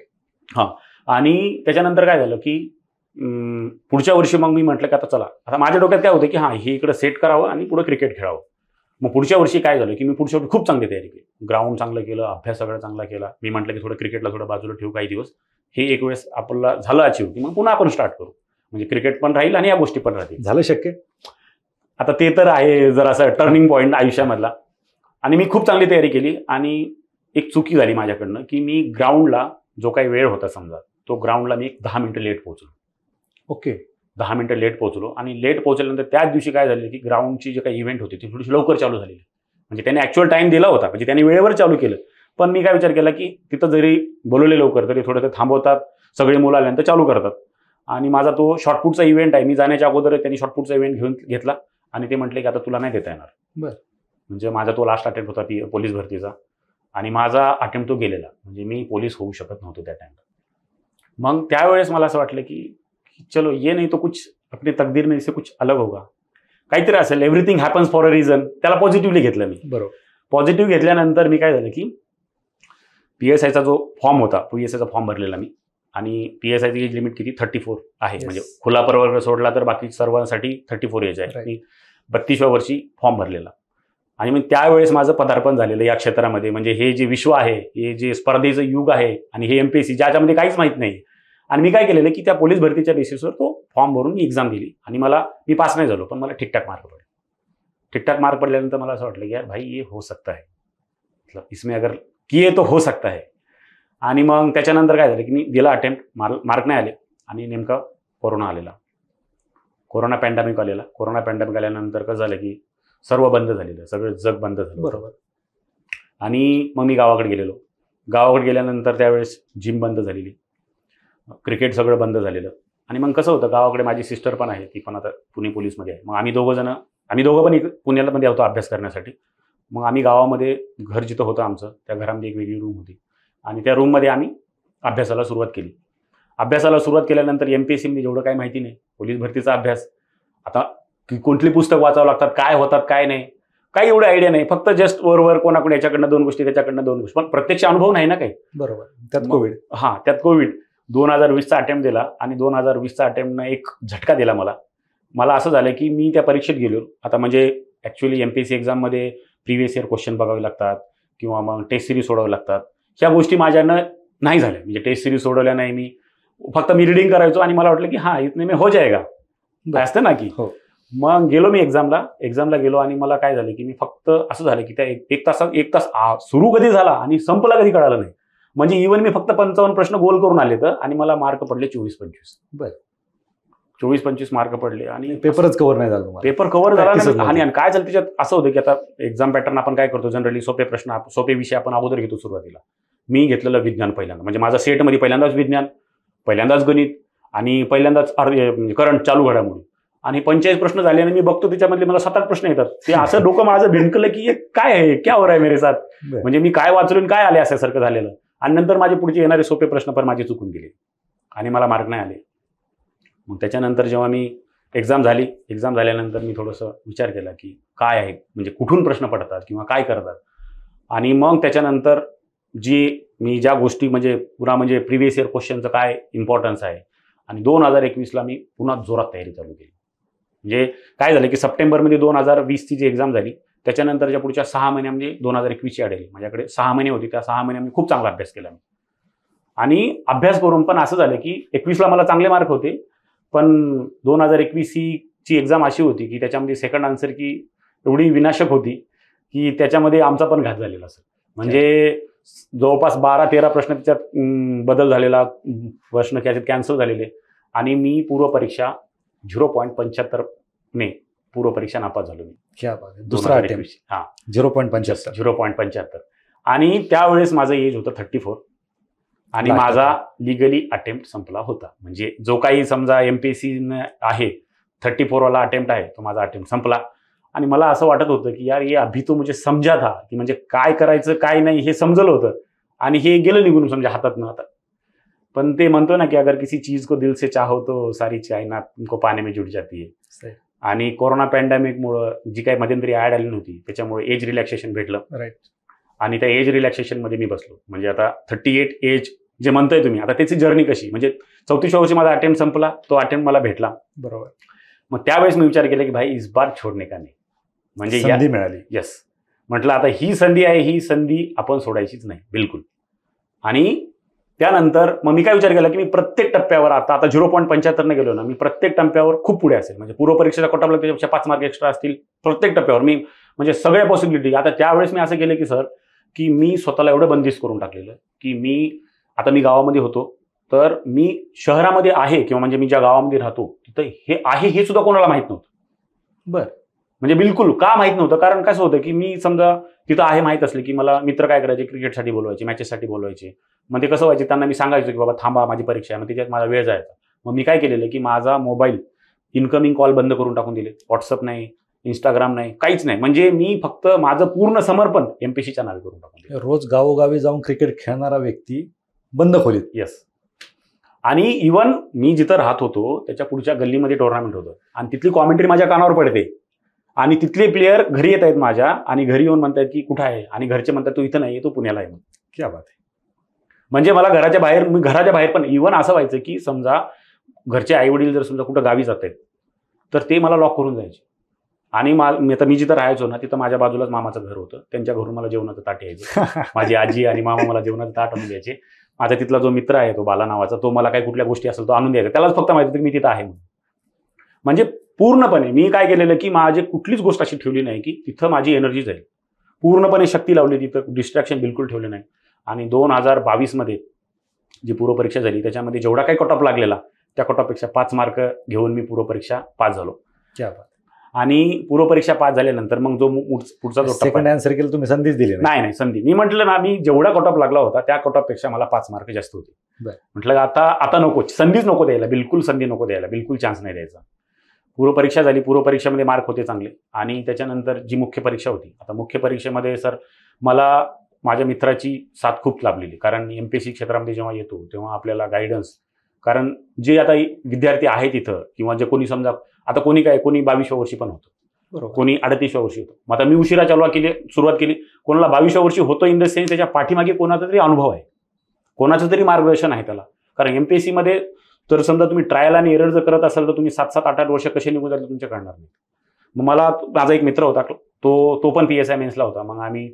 हां. आणि त्याच्यानंतर काय झालं की पुढच्या वर्षी मग मी म्हटलं की आता चला, आता माझ्या डोक्यात काय होतं की हे इकडं सेट करावं आणि पुढं क्रिकेट खेळावं. मग पुढच्या वर्षी काय झालं की मी पुढच्या वर्षी खूप चांगली तयारी केली, ग्राउंड चांगलं केलं, अभ्यास सगळं चांगला केला. मी म्हटलं की थोडं क्रिकेटला थोडं बाजूला ठेवू काही दिवस, हे एक वेळेस आपल्याला झालं अचीव्ह की मग पुन्हा आपण स्टार्ट करू, म्हणजे क्रिकेट पण राहील आणि या गोष्टी पण राहतील. झालं शक्य? आता ते तर आहे जर असं टर्निंग पॉईंट आयुष्यामधला. आणि मी खूप चांगली तयारी केली आणि एक चुकी झाली माझ्याकडनं की मी ग्राउंडला जो काही वेळ होता समजा तो ग्राउंडला मी 10 मिनिटं लेट पोहोचलो. ओके. 10 मिनिटं लेट पोहोचलो आणि लेट पोहोचल्यानंतर त्याच दिवशी काय झालं की ग्राउंडची जे काही इव्हेंट होती ती थोडीशी लवकर चालू झाली. म्हणजे त्याने ॲक्च्युअल टाइम दिला होता, म्हणजे त्याने वेळेवर चालू केलं. पण मी काय विचार केला की तिथं जरी बोलवले लवकर तरी थोडं ते थांबवतात, सगळे मुलं आल्यानंतर चालू करतात. आणि माझा तो शॉर्टपुटचा इव्हेंट आहे, मी जाण्याच्या अगोदर त्यांनी शॉर्टपुटचा इव्हेंट घेतला आणि ते म्हटले की आता तुला नाही देता येणार. बरं. म्हणजे माझा तो लास्ट अटेम्प्ट होता पोलीस भरतीचा आणि माझा अटेम्प्ट तो गेलेला, म्हणजे मी पोलीस होऊ शकत नव्हतो त्या टाइमला. मग त्यावेळेस मला असं वाटलं की चलो ये नाही तो कुछ अपनी तकदीर में इससे कुछ अलग होगा, काहीतरी असेल, everything happens for a reason. त्याला पॉझिटिव्हली घेतलं मी. बरोबर. पॉझिटिव्ह घेतल्यानंतर मी काय झालं की PSIचा जो फॉर्म होता, PSIचा फॉर्म भरलेला मी आणि PSIची एज लिमिट किती 34 आहे. म्हणजे खुला प्रवर्ग सोडला तर बाकी सर्वांसाठी 34 एज आहे. मी 32व्या वर्षी फॉर्म भरलेला आणि मग त्यावेळेस माझं पदार्पण झालेलं या क्षेत्रामध्ये. म्हणजे हे जे विश्व आहे, हे जे स्पर्धेचं युग आहे आणि हे MPSC ज्याच्यामध्ये काहीच माहीत नाही. आणि मी काय केलेलं की त्या पोलीस भरतीच्या बेसिसवर तो फॉर्म भरून मी एक्झाम दिली आणि मी पास नाही झालो, पण मला ठीकठाक मार्क पडले. ठीकठाक मार्क पडल्यानंतर मला असं वाटलं की यार भाई ये हो सकता है, मतलब इसमें अगर किए तो हो सकता है. आणि मग त्याच्यानंतर काय झालं की मी दिला अटेम्प्ट, मार्क नाही आले आणि नेमका कोरोना आलेला. कोरोना पॅन्डेमिक आलेला. कोरोना पॅन्डेमिक आल्यानंतर कसं झालं की सर्व बंद झालेलं, सगळं जग बंद झालं. बरोबर. आणि मग मी गावाकडे गेलेलो. गावाकडे गेल्यानंतर त्यावेळेस जिम बंद झालेली, क्रिकेट सगळं बंद झालेलं. आणि मग कसं होतं, गावाकडे माझी सिस्टर पण आहे, ती पण आता पुणे पोलीसमध्ये आहे. मग आम्ही दोघं पण पुण्याला मध्ये होतो अभ्यास करण्यासाठी. मग आम्ही गावामध्ये घर जिथं होतं आमचं त्या घरामध्ये एक वेगळी रूम होती आणि त्या रूममध्ये आम्ही अभ्यासाला सुरुवात केली. अभ्यासाला सुरुवात केल्यानंतर MPSCमध्ये जेवढं काही माहिती नाही, पोलीस भरतीचा अभ्यास, आता कुठली पुस्तक वाचावं लागतात, काय होतात काय नाही, काही एवढं आयडिया नाही. फक्त जस्ट वर कोणाकडे याच्याकडनं 2 गोष्टी त्याच्याकडनं 2 गोष्टी, पण प्रत्यक्ष अनुभव नाही ना काही. बरोबर. त्यात कोविड. त्यात कोविड. 2020चा अटेम्प्ट दिला आणि 2020चा अटेम्प्टनं एक झटका दिला मला असं झालं की मी त्या परीक्षेत गेलो. आता म्हणजे ॲक्च्युअली MPSC एक्झाममध्ये प्रिव्हियस इयर क्वेश्चन बघावे लागतात किंवा मग टेस्ट सिरीज सोडवावे लागतात. ह्या गोष्टी माझ्यानं नाही झाल्या. म्हणजे टेस्ट सिरीज सोडवल्या नाही मी, फक्त मी रिडिंग करायचो आणि मला वाटलं की इतने में हो जाएगा, असतं ना की. मग गेलो मी एक्झामला गेलो आणि मला काय झालं की मी फक्त असं झालं की त्या एक तास सुरू कधी झाला आणि संपला कधी कळालं नाही. म्हणजे इव्हन मी फक्त 55 प्रश्न गोल करून आले तर आणि मला मार्क पडले 24-25. बरं. 24-25 मार्क पडले आणि पेपरच कव्हर नाही झाला तुम्हाला. पेपर कव्हर झाला Practice च नाही. आणि काय झालं त्याच्यात असं होतं की आता एक्झाम पॅटर्न आपण काय करतो जनरली सोपे प्रश्न सोपे विषय आपण अगोदर घेतो सुरुवातीला. मी घेतलेलं विज्ञान पहिल्यांदा, म्हणजे माझा सेटमध्ये पहिल्यांदाच विज्ञान, पहिल्यांदाच गणित आणि पहिल्यांदाच करंट चालू घडामोडी आणि 45 प्रश्न झाले आणि मी बघतो त्याच्यामधले मला 7-8 प्रश्न येतात. ते असं डोकं माझं भिणकलं की काय आहे, क्या हो रहा है मेरे साथ. म्हणजे मी काय वाचून काय आले असल्यासारखं झालेलं. आणि नंतर माझे पुढचे येणारे सोपे प्रश्न पण माझे चुकून गेले आणि मला मार्क नाही आले. मग त्याच्यानंतर जेव्हा मी एक्झाम झाल्यानंतर मी थोडंसं विचार केला की काय आहे, म्हणजे कुठून प्रश्न पडतात किंवा काय करतात. आणि मग त्याच्यानंतर ज्या गोष्टी म्हणजे पुन्हा म्हणजे प्रिव्हियस इयर क्वेश्चनचं काय इम्पॉर्टन्स आहे आणि 2021ला मी पुन्हा जोरात तयारी चालू केली. म्हणजे काय झालं की सप्टेंबरमध्ये 2020ची जी एक्झाम झाली त्याच्यानंतरच्या पुढच्या 6 महिन्यामध्ये 2021ची आलेली माझ्याकडे 6 महिने होती. त्या 6 महिन्यामध्ये खूप चांगला अभ्यास केला मी. आणि अभ्यास करून पण असं झालं की 21ला मला चांगले मार्क होते, पण 2021 ची एक्झाम अशी होती की त्याच्यामध्ये सेकंड आन्सर की एवढी विनाशक होती की त्याच्यामध्ये आमचा पण घात झालेला असेल. म्हणजे जवळपास 12-13 प्रश्न त्याच्यात बदल झालेला, प्रश्न त्याच्यात कॅन्सल झालेले आणि मी पूर्वपरीक्षा 0.75 पूर्वपरीक्षा नापास झालो मी. क्या बात आहे. दुसरा अटेम्प्ट. हां, 0.75. आणि त्यावेळेस माझं एज होतं 34 आणि माझा लिगली अटेम्प्ट संपला होता. म्हणजे जो काही समजा MPSC आहे 34 वाला अटेम्प्ट आहे तो माझा अटेम्प्ट संपला. आणि मला असं वाटत होतं की यार ये अभी तो मुझे समजा था की म्हणजे काय करायचं काय नाही हे समजलं होतं आणि हे गेलं निघून समजा हातातनं आता. पण ते म्हणतो ना की अगर किसी चीज को दिल से चाहो तो सारी कायनात तुमको पाने में जुट जाती है. आणि कोरोना पॅन्डेमिकमुळं जी काही मध्यंतरी ॲड आली नव्हती त्याच्यामुळे एज रिलॅक्सेशन भेटलं. राईट. आणि त्या एज रिलॅक्सेशनमध्ये मी बसलो. म्हणजे आता 38 एज जे म्हणताय तुम्ही, आता त्याची जर्नी कशी, म्हणजे 34व्या वर्षी माझा अटेम्प्ट संपला, तो अटेम्प्ट मला भेटला. बरोबर. मग त्यावेळेस मी विचार केला की भाई इस बार छोडणे का नाही, म्हणजे संधी मिळाली. यस, म्हटलं आता ही संधी आहे, ही संधी आपण सोडायचीच नाही बिलकुल. आणि त्यानंतर मग मी काय विचार केला की मी प्रत्येक टप्प्यावर आता 0.75 गेलो ना, मी प्रत्येक टप्प्यावर खूप पुढे असेल. म्हणजे पूर्वपरीक्षेचा कट ऑफ त्याच्यापेक्षा 5 मार्क एक्स्ट्रा असतील प्रत्येक टप्प्यावर. मी म्हणजे सगळ्या पॉसिबिलिटी. आता त्यावेळेस मी असं केलं की सर की मी स्वतःला एवढं बंदिस्त करून टाकलेलं की मी गावामध्ये होतो, तर मी शहरामध्ये आहे किंवा म्हणजे मी ज्या गावामध्ये राहतो तिथं हे आहे हे सुद्धा कोणाला माहीत नव्हतं. बरं. म्हणजे बिलकुल का माहीत नव्हतं, कारण कसं होतं की मी समजा तिथं आहे माहीत असले की मला मित्र काय करायचे, क्रिकेटसाठी बोलवायचे, मॅचेससाठी बोलवायचे. मग ते कसं व्हायचे, त्यांना मी सांगायचो की बाबा थांबा माझी परीक्षा आहे, मग त्याच्यात माझा वेळ जायचा. मग मी काय केलेलं की माझा मोबाईल इन्कमिंग कॉल बंद करून टाकून दिले. व्हॉट्सअप नाही, इंस्टाग्राम नाही, काहीच नाही. म्हणजे मी फक्त माझं पूर्ण समर्पण MPSCच्या नावे करून टाकून दिलं. रोज गावोगावी जाऊन क्रिकेट खेळणारा व्यक्ती बंद खोलीत. येस. आणि इव्हन मी जिथं राहत होतो त्याच्या पुढच्या गल्लीमध्ये टुर्नामेंट होतं आणि तिथली कॉमेंट्री माझ्या कानावर पडते आणि तिथले प्लेयर घरी येत आहेत माझ्या आणि घरी येऊन म्हणतात की कुठं आहे, आणि घरचे म्हणतात तू इथं नाही, तू पुण्याला आहे. क्या बात आहे. म्हणजे मला घराच्या बाहेर पण इव्हन असं व्हायचं की समजा घरचे आईवडील जर समजा कुठं गावी जात आहेत तर ते मला लॉक करून जायचे. आणि आता मी जिथं राहायचो ना तिथं माझ्या बाजूलाच मामाचं घर होतं, त्यांच्या घरून मला जेवणाचं ताट यायचं. माझी आजी आणि मामा मला जेवणाचं ताट आणून द्यायचे. माझा तिथला जो मित्र आहे तो बाला नावाचा, तो मला काही कुठल्या गोष्टी असेल तो आणून द्यायचा. त्यालाच फक्त माहिती होतं की मी तिथं आहे म्हणून. म्हणजे पूर्णपणे मी काय केलेलं की माझी कुठलीच गोष्ट अशी ठेवली नाही की तिथं माझी एनर्जी जाईल. पूर्णपणे शक्ती लावली तिथं, डिस्ट्रॅक्शन बिलकुल ठेवले नाही. आणि 2022मध्ये जी पूर्वपरीक्षा झाली त्याच्यामध्ये जेवढा काही कट ऑफ लागलेला त्या कट ऑफपेक्षा 5 मार्क घेऊन मी पूर्वपरीक्षा पास झालो. क्या बात. आणि पूर्वपरीक्षा पास झाल्यानंतर मग जो पुढचा जो सेकंड आन्सर केलं तुम्ही, संधीच दिली नाही संधी. मी म्हटलं ना, मी जेवढा कट ऑफ लागला होता त्या कट ऑफपेक्षा मला 5 मार्क जास्त होते. म्हटलं आता नको, संधीच नको द्यायला, बिलकुल संधी नको द्यायला, बिलकुल चान्स नाही द्यायचा. पूर्वपरीक्षा झाली, पूर्वपरीक्षेमध्ये मार्क होते चांगले. आणि त्याच्यानंतर जी मुख्य परीक्षा होती, आता मुख्य परीक्षेमध्ये सर मला माझ्या मित्राची साथ खूप लाभलेली. कारण MPSC क्षेत्रामध्ये जेव्हा येतो तेव्हा आपल्याला गायडन्स, कारण जे आता विद्यार्थी आहेत तिथं किंवा जे कोणी समजा आता कोणी 22व्या वर्षी पण होतं, बरोबर, कोणी 38व्या वर्षी होतं. मग आता मी उशिरा सुरुवात केली. कोणाला 22व्या वर्षी होतं इन द सेन्स त्याच्या पाठीमागे कोणाचा तरी अनुभव आहे, कोणाचं तरी मार्गदर्शन आहे त्याला. कारण MPSCमध्ये तर समजा तुम्ही ट्रायल आणि एरर जर करत असाल तर तुम्ही 7-7, 8-8 वर्ष कसे निघून जातील तुमच्या कळणार नाही. मग माझा एक मित्र होता, तो पण PSI मेन्सला होता. मग आम्ही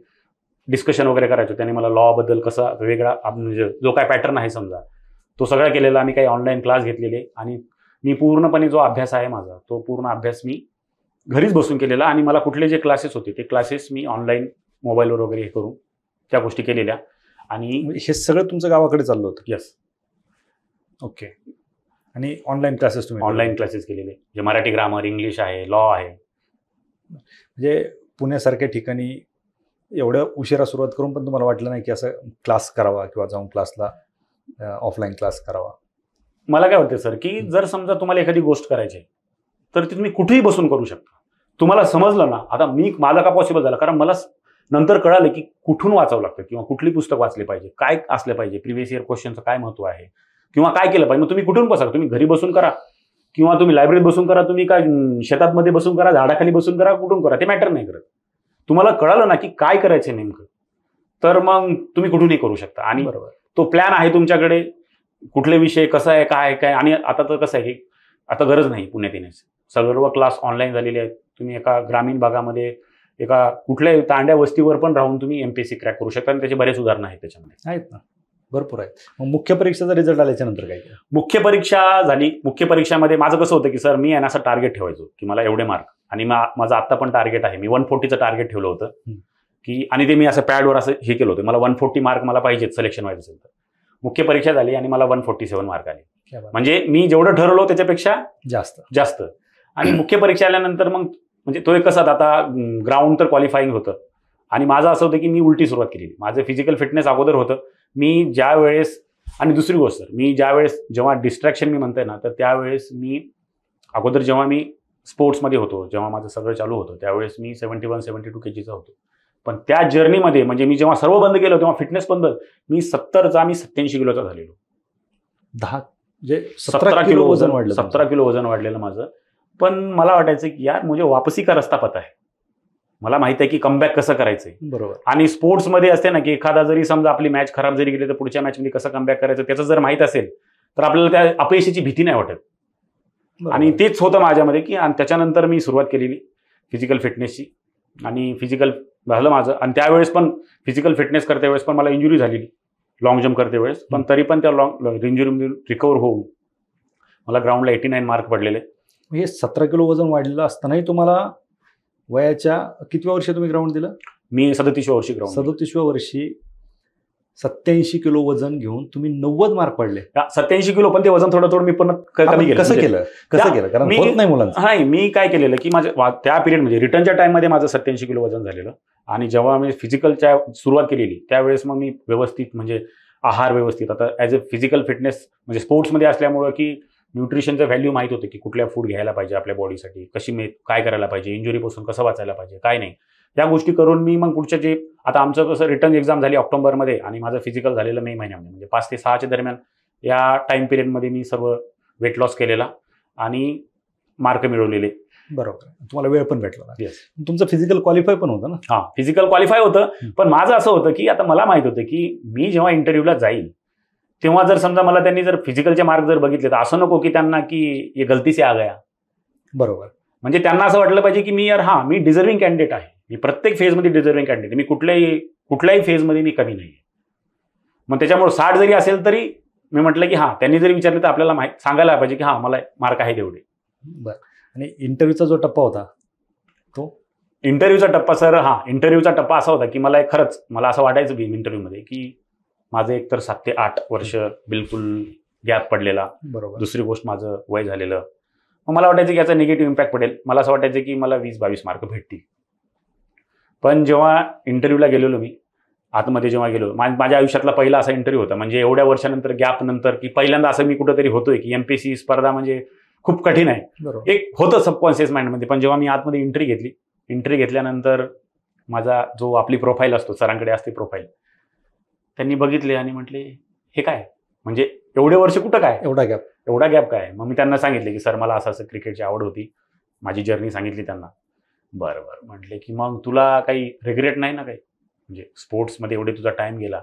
डिस्कशन वगैरे करायचो. त्याने मला लॉबद्दल कसा वेगळा म्हणजे जो काय पॅटर्न आहे समजा तो सगळा केलेला. आम्ही काही ऑनलाईन क्लास घेतलेले आणि मी पूर्णपणे जो अभ्यास आहे माझा तो पूर्ण अभ्यास मी घरीच बसून केलेला. आणि मला कुठले जे क्लासेस होते ते क्लासेस मी ऑनलाईन मोबाईलवर वगैरे हे करून त्या गोष्टी केलेल्या. आणि हे सगळं तुमचं गावाकडे चाललं होतं? यस. ओके. आणि ऑनलाईन क्लासेस तुम्ही ऑनलाईन क्लासेस केलेले, जे मराठी ग्रामर, इंग्लिश आहे, लॉ आहे. म्हणजे पुण्यासारख्या ठिकाणी एवढ्या उशिरा सुरुवात करून पण तुम्हाला वाटलं नाही की असं क्लास करावा किंवा जाऊन क्लासला ऑफलाईन क्लास करावा? मला काय वाटतं सर, की जर समजा तुम्हाला एखादी गोष्ट करायची आहे तर ती तुम्ही कुठेही बसून करू शकता. तुम्हाला समजलं ना, आता माझा का पॉसिबल झाला, कारण मला नंतर कळालं की कुठून वाचावं लागतं किंवा कुठली पुस्तक वाचले पाहिजे, काय असलं पाहिजे, प्रिव्हियस इयर क्वेश्चनचं काय महत्व आहे किंवा काय केलं पाहिजे. मग तुम्ही कुठून बसा, तुम्ही घरी बसून करा किंवा तुम्ही लायब्ररीत बसून करा, तुम्ही काय शेतामध्ये बसून करा, झाडाखाली बसून करा, कुठून करा, ते मॅटर नाही करत. तुम्हाला कळालं ना की काय करायचं नेमकं, तर मग तुम्ही कुठूनही करू शकता. आणि बरोबर. तो प्लॅन आहे तुमच्याकडे, कुठले विषय, कसं आहे, काय काय. आणि आता तर कसं आहे की आता गरज नाही पुण्यात येण्याची, सर्व क्लास ऑनलाईन झालेले आहेत. तुम्ही एका ग्रामीण भागामध्ये एका कुठल्याही तांड्या वस्तीवर पण राहून तुम्ही एमपीएससी क्रॅक करू शकता आणि त्याचे बरेच उदाहरणं आहेत त्याच्यामध्ये. आहेत ना, भरपूर आहेत. मग मुख्य परीक्षेचा रिझल्ट आल्याच्या नंतर काय केलं? मुख्य परीक्षा झाली. मुख्य परीक्षामध्ये माझं कसं होतं की सर, मी आहे ना असं टार्गेट ठेवायचो की मला एवढे मार्क, आणि माझं आत्ता पण टार्गेट आहे, मी 140चं टार्गेट ठेवलं होतं की, आणि ते मी असं पॅडवर असं हे केलं होतं, मला 140 मार्क मला पाहिजेत सिलेक्शन व्हायचं असेल तर. मुख्य परीक्षा झाली आणि मला 147 मार्क आले, म्हणजे मी जेवढं ठरवलं त्याच्यापेक्षा जास्त. आणि मुख्य परीक्षा आल्यानंतर मग म्हणजे तो एक कसं, आता ग्राउंड तर क्वालिफाईंग होतं आणि माझं असं होतं की मी उलटी सुरुवात केली. माझं फिजिकल फिटनेस अगोदर होतं. मी ज्या वेळेस, आणि दुसरी गोष्ट सर, मी ज्यावेळेस जेव्हा डिस्ट्रॅक्शन मी म्हणतोय ना, तर त्यावेळेस मी अगोदर जेव्हा मी स्पोर्ट्समध्ये होतो, जेव्हा माझं सगळं चालू होतं, त्यावेळेस मी 71-72 kgचा होतो. पण त्या जर्नीमध्ये म्हणजे मी जेव्हा सर्व बंद केलं तेव्हा फिटनेस बंद, मी 70चा मी 87 किलोचा झालेलो. 17 किलो वजन वाढलं. 17 किलो वजन वाढलेलं माझं. पण मला वाटायचं की यार मुझे वापसी का रस्ता पता है, मला माहित आहे की कमबॅक कसं करायचंय. बरोबर. आणि स्पोर्ट्समध्ये असते ना की एखादा जरी समजा आपली मॅच खराब जरी गेली तर पुढच्या मॅचमध्ये कसं कमबॅक करायचं त्याचं जर माहित असेल तर आपल्याला त्या अपयशाची भीती नाही वाटत. आणि तेच होतं माझ्यामध्ये की, आणि त्याच्यानंतर मी सुरुवात केलेली फिजिकल फिटनेसची, आणि फिजिकल झालं माझं. आणि त्यावेळेस पण फिजिकल फिटनेस करते वेळेस पण मला इंजुरी झालेली लॉंग जम्प करते वेळेस, पण तरी पण त्या इंजुरी रिकवर होऊन मला ग्राउंडला 89 मार्क पडलेले. हे 17 किलो वजन वाढलेलं असतानाही तुम्हाला वयाच्या कितव्या वर्षी तुम्ही ग्राउंड दिलं? मी 37व्या वर्षी ग्राउंड. 37व्या वर्षी 87 किलो वजन घेऊन तुम्ही 90 मार्क पडले. 87 किलो, पण ते वजन थोडं मी पण कमी केलं. कसं केलं? कारण होत नाही मुलांचं. नाही, मी काय केलेलं की माझ्या त्या पिरियड म्हणजे रिटर्नच्या टाइममध्ये माझं 87 किलो वजन झालेलं. आणि जेव्हा मी फिजिकलच्या सुरुवात केलेली त्यावेळेस मग मी व्यवस्थित, म्हणजे आहार व्यवस्थित, आता ॲज अ फिजिकल फिटनेस म्हणजे स्पोर्ट्समध्ये असल्यामुळं की न्यूट्रिशनचं व्हॅल्यू माहीत होतं की कुठल्या फूड घ्यायला पाहिजे आपल्या बॉडीसाठी, काय करायला पाहिजे, इंजुरीपासून कसं वाचायला पाहिजे, काय नाही, या गोष्टी करून मी मग पुढच्या जे, आता आमचं कसं रिटर्न एक्झाम झाली ऑक्टोबरमध्ये आणि माझं फिजिकल झालेलं मे महिन्यामध्ये, म्हणजे 5 ते 6च्या दरम्यान या टाइम पिरियडमध्ये मी सर्व वेट लॉस केलेला आणि मार्क मिळवलेले. बरोबर. तुम्हाला वेळ पण भेटला. येस. तुमचं फिजिकल क्वालिफाय पण होतं ना? हां, फिजिकल क्वालिफाय होतं. पण माझं असं होतं की आता मला माहित होतं की मी जेव्हा इंटरव्ह्यूला जाईल तेव्हा जर समजा मला त्यांनी जर फिजिकलचे मार्क जर बघितले तर असं नको की त्यांना की ये गलती से आ गया. बरोबर. म्हणजे त्यांना असं वाटलं पाहिजे की मी डिझर्विंग कॅन्डिडेट आहे, मी प्रत्येक फेजमध्ये डिझर्विंग कॅन्डिडेट, मी कुठल्याही फेजमध्ये मी कमी नाही. मग त्याच्यामुळे 60 जरी असेल तरी मी म्हटलं की त्यांनी जरी विचारलं तर आपल्याला सांगायला पाहिजे की मला मार्क आहे तेवढे. बरं. आणि इंटरव्ह्यूचा जो टप्पा होता तो? इंटरव्ह्यूचा टप्पा सर, इंटरव्ह्यूचा टप्पा असा होता की मला असं वाटायचं की इंटरव्ह्यूमध्ये की माझं एकतर 7 ते 8 वर्ष बिलकुल गॅप पडलेला. बरोबर. दुसरी गोष्ट माझं वय झालेलं. मग मला वाटायचं की याचा निगेटिव्ह इम्पॅक्ट पडेल. मला असं वाटायचं की मला 20-22 मार्क भेटतील. पण जेव्हा इंटरव्ह्यूला गेलेलो मी आतमध्ये जेव्हा गेलो, माझ्या आयुष्यातला पहिला असा इंटरव्ह्यू होता, म्हणजे एवढ्या वर्षानंतर गॅप नंतर की पहिल्यांदा असं मी कुठंतरी होतोय की एमपीएससी स्पर्धा म्हणजे खूप कठीण आहे. बरोबर. एक होतं सबकॉन्शियस माइंडमध्ये. पण जेव्हा मी आतमध्ये एंट्री घेतल्यानंतर माझा जो आपली प्रोफाईल असतो, सरांकडे असते प्रोफाईल, त्यांनी बघितले आणि म्हटले हे काय, म्हणजे एवढे वर्ष कुठं काय, एवढा गॅप काय. मग मी त्यांना सांगितले की सर मला असं क्रिकेटची आवड होती, माझी जर्नी सांगितली त्यांना. बरं म्हटले की मग तुला काही रिग्रेट नाही ना काही, म्हणजे स्पोर्ट्समध्ये एवढे तुझा टाइम गेला.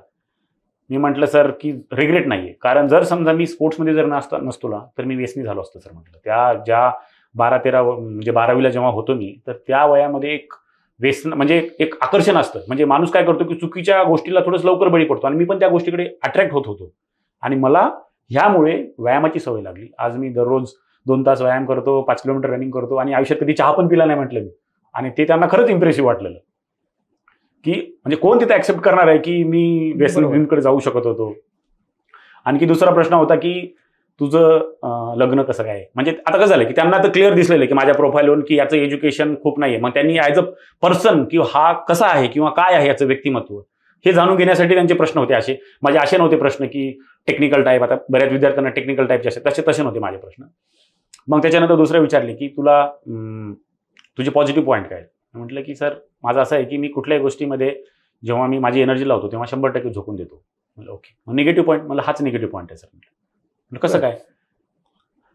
मी म्हटलं सर की रिग्रेट नाही आहे, कारण जर समजा मी स्पोर्ट्समध्ये जर नसतो ना तर मी व्यसनी झालो असतो सर. म्हटलं त्या ज्या 12-13 म्हणजे 12वीला जेव्हा होतो मी, तर त्या वयामध्ये एक व्यसन म्हणजे एक आकर्षण असतं, म्हणजे माणूस काय करतो की चुकीच्या गोष्टीला थोडंसं लवकर बळी पडतो, आणि मी पण त्या गोष्टीकडे अट्रॅक्ट होत होतो. आणि मला ह्यामुळे व्यायामाची सवय लागली. आज मी दररोज 2 तास व्यायाम करतो, 5 किलोमीटर रनिंग करतो, आणि आयुष्यात कधी चहा पण पिला नाही म्हटलं मी, आणि ते त्यांना खरंच इम्प्रेसिव्ह वाटलेलं. की म्हणजे कोण तिथे ऍक्सेप्ट करणार आहे की मी व्यसनकडे जाऊ शकत होतो. आणखी दुसरा प्रश्न होता की तुझं लग्न कसं काय, म्हणजे आता कसं झालं की त्यांना तर क्लिअर दिसलेलं आहे की माझ्या प्रोफाईलवरून की याचं एज्युकेशन खूप नाहीये. मग त्यांनी ॲज अ पर्सन किंवा हा कसा आहे किंवा काय आहे याचं व्यक्तिमत्व हे जाणून घेण्यासाठी त्यांचे प्रश्न होते. माझे असे नव्हते प्रश्न की टेक्निकल टाईप, आता बऱ्याच विद्यार्थ्यांना टेक्निकल टाईपचे असते तसे नव्हते माझे प्रश्न. मग त्याच्यानंतर दुसरे विचारले की तुला तुझे पॉझिटिव्ह पॉईंट काय. म्हटलं की सर माझं असं आहे की मी कुठल्याही गोष्टीमध्ये जेव्हा मी माझी एनर्जी लावतो तेव्हा 100% झोकून देतो. म्हटलं ओके. मग निगेटिव्ह पॉईंट, मला हाच निगेटिव्ह पॉईंट आहे सर. म्हटलं कसं काय.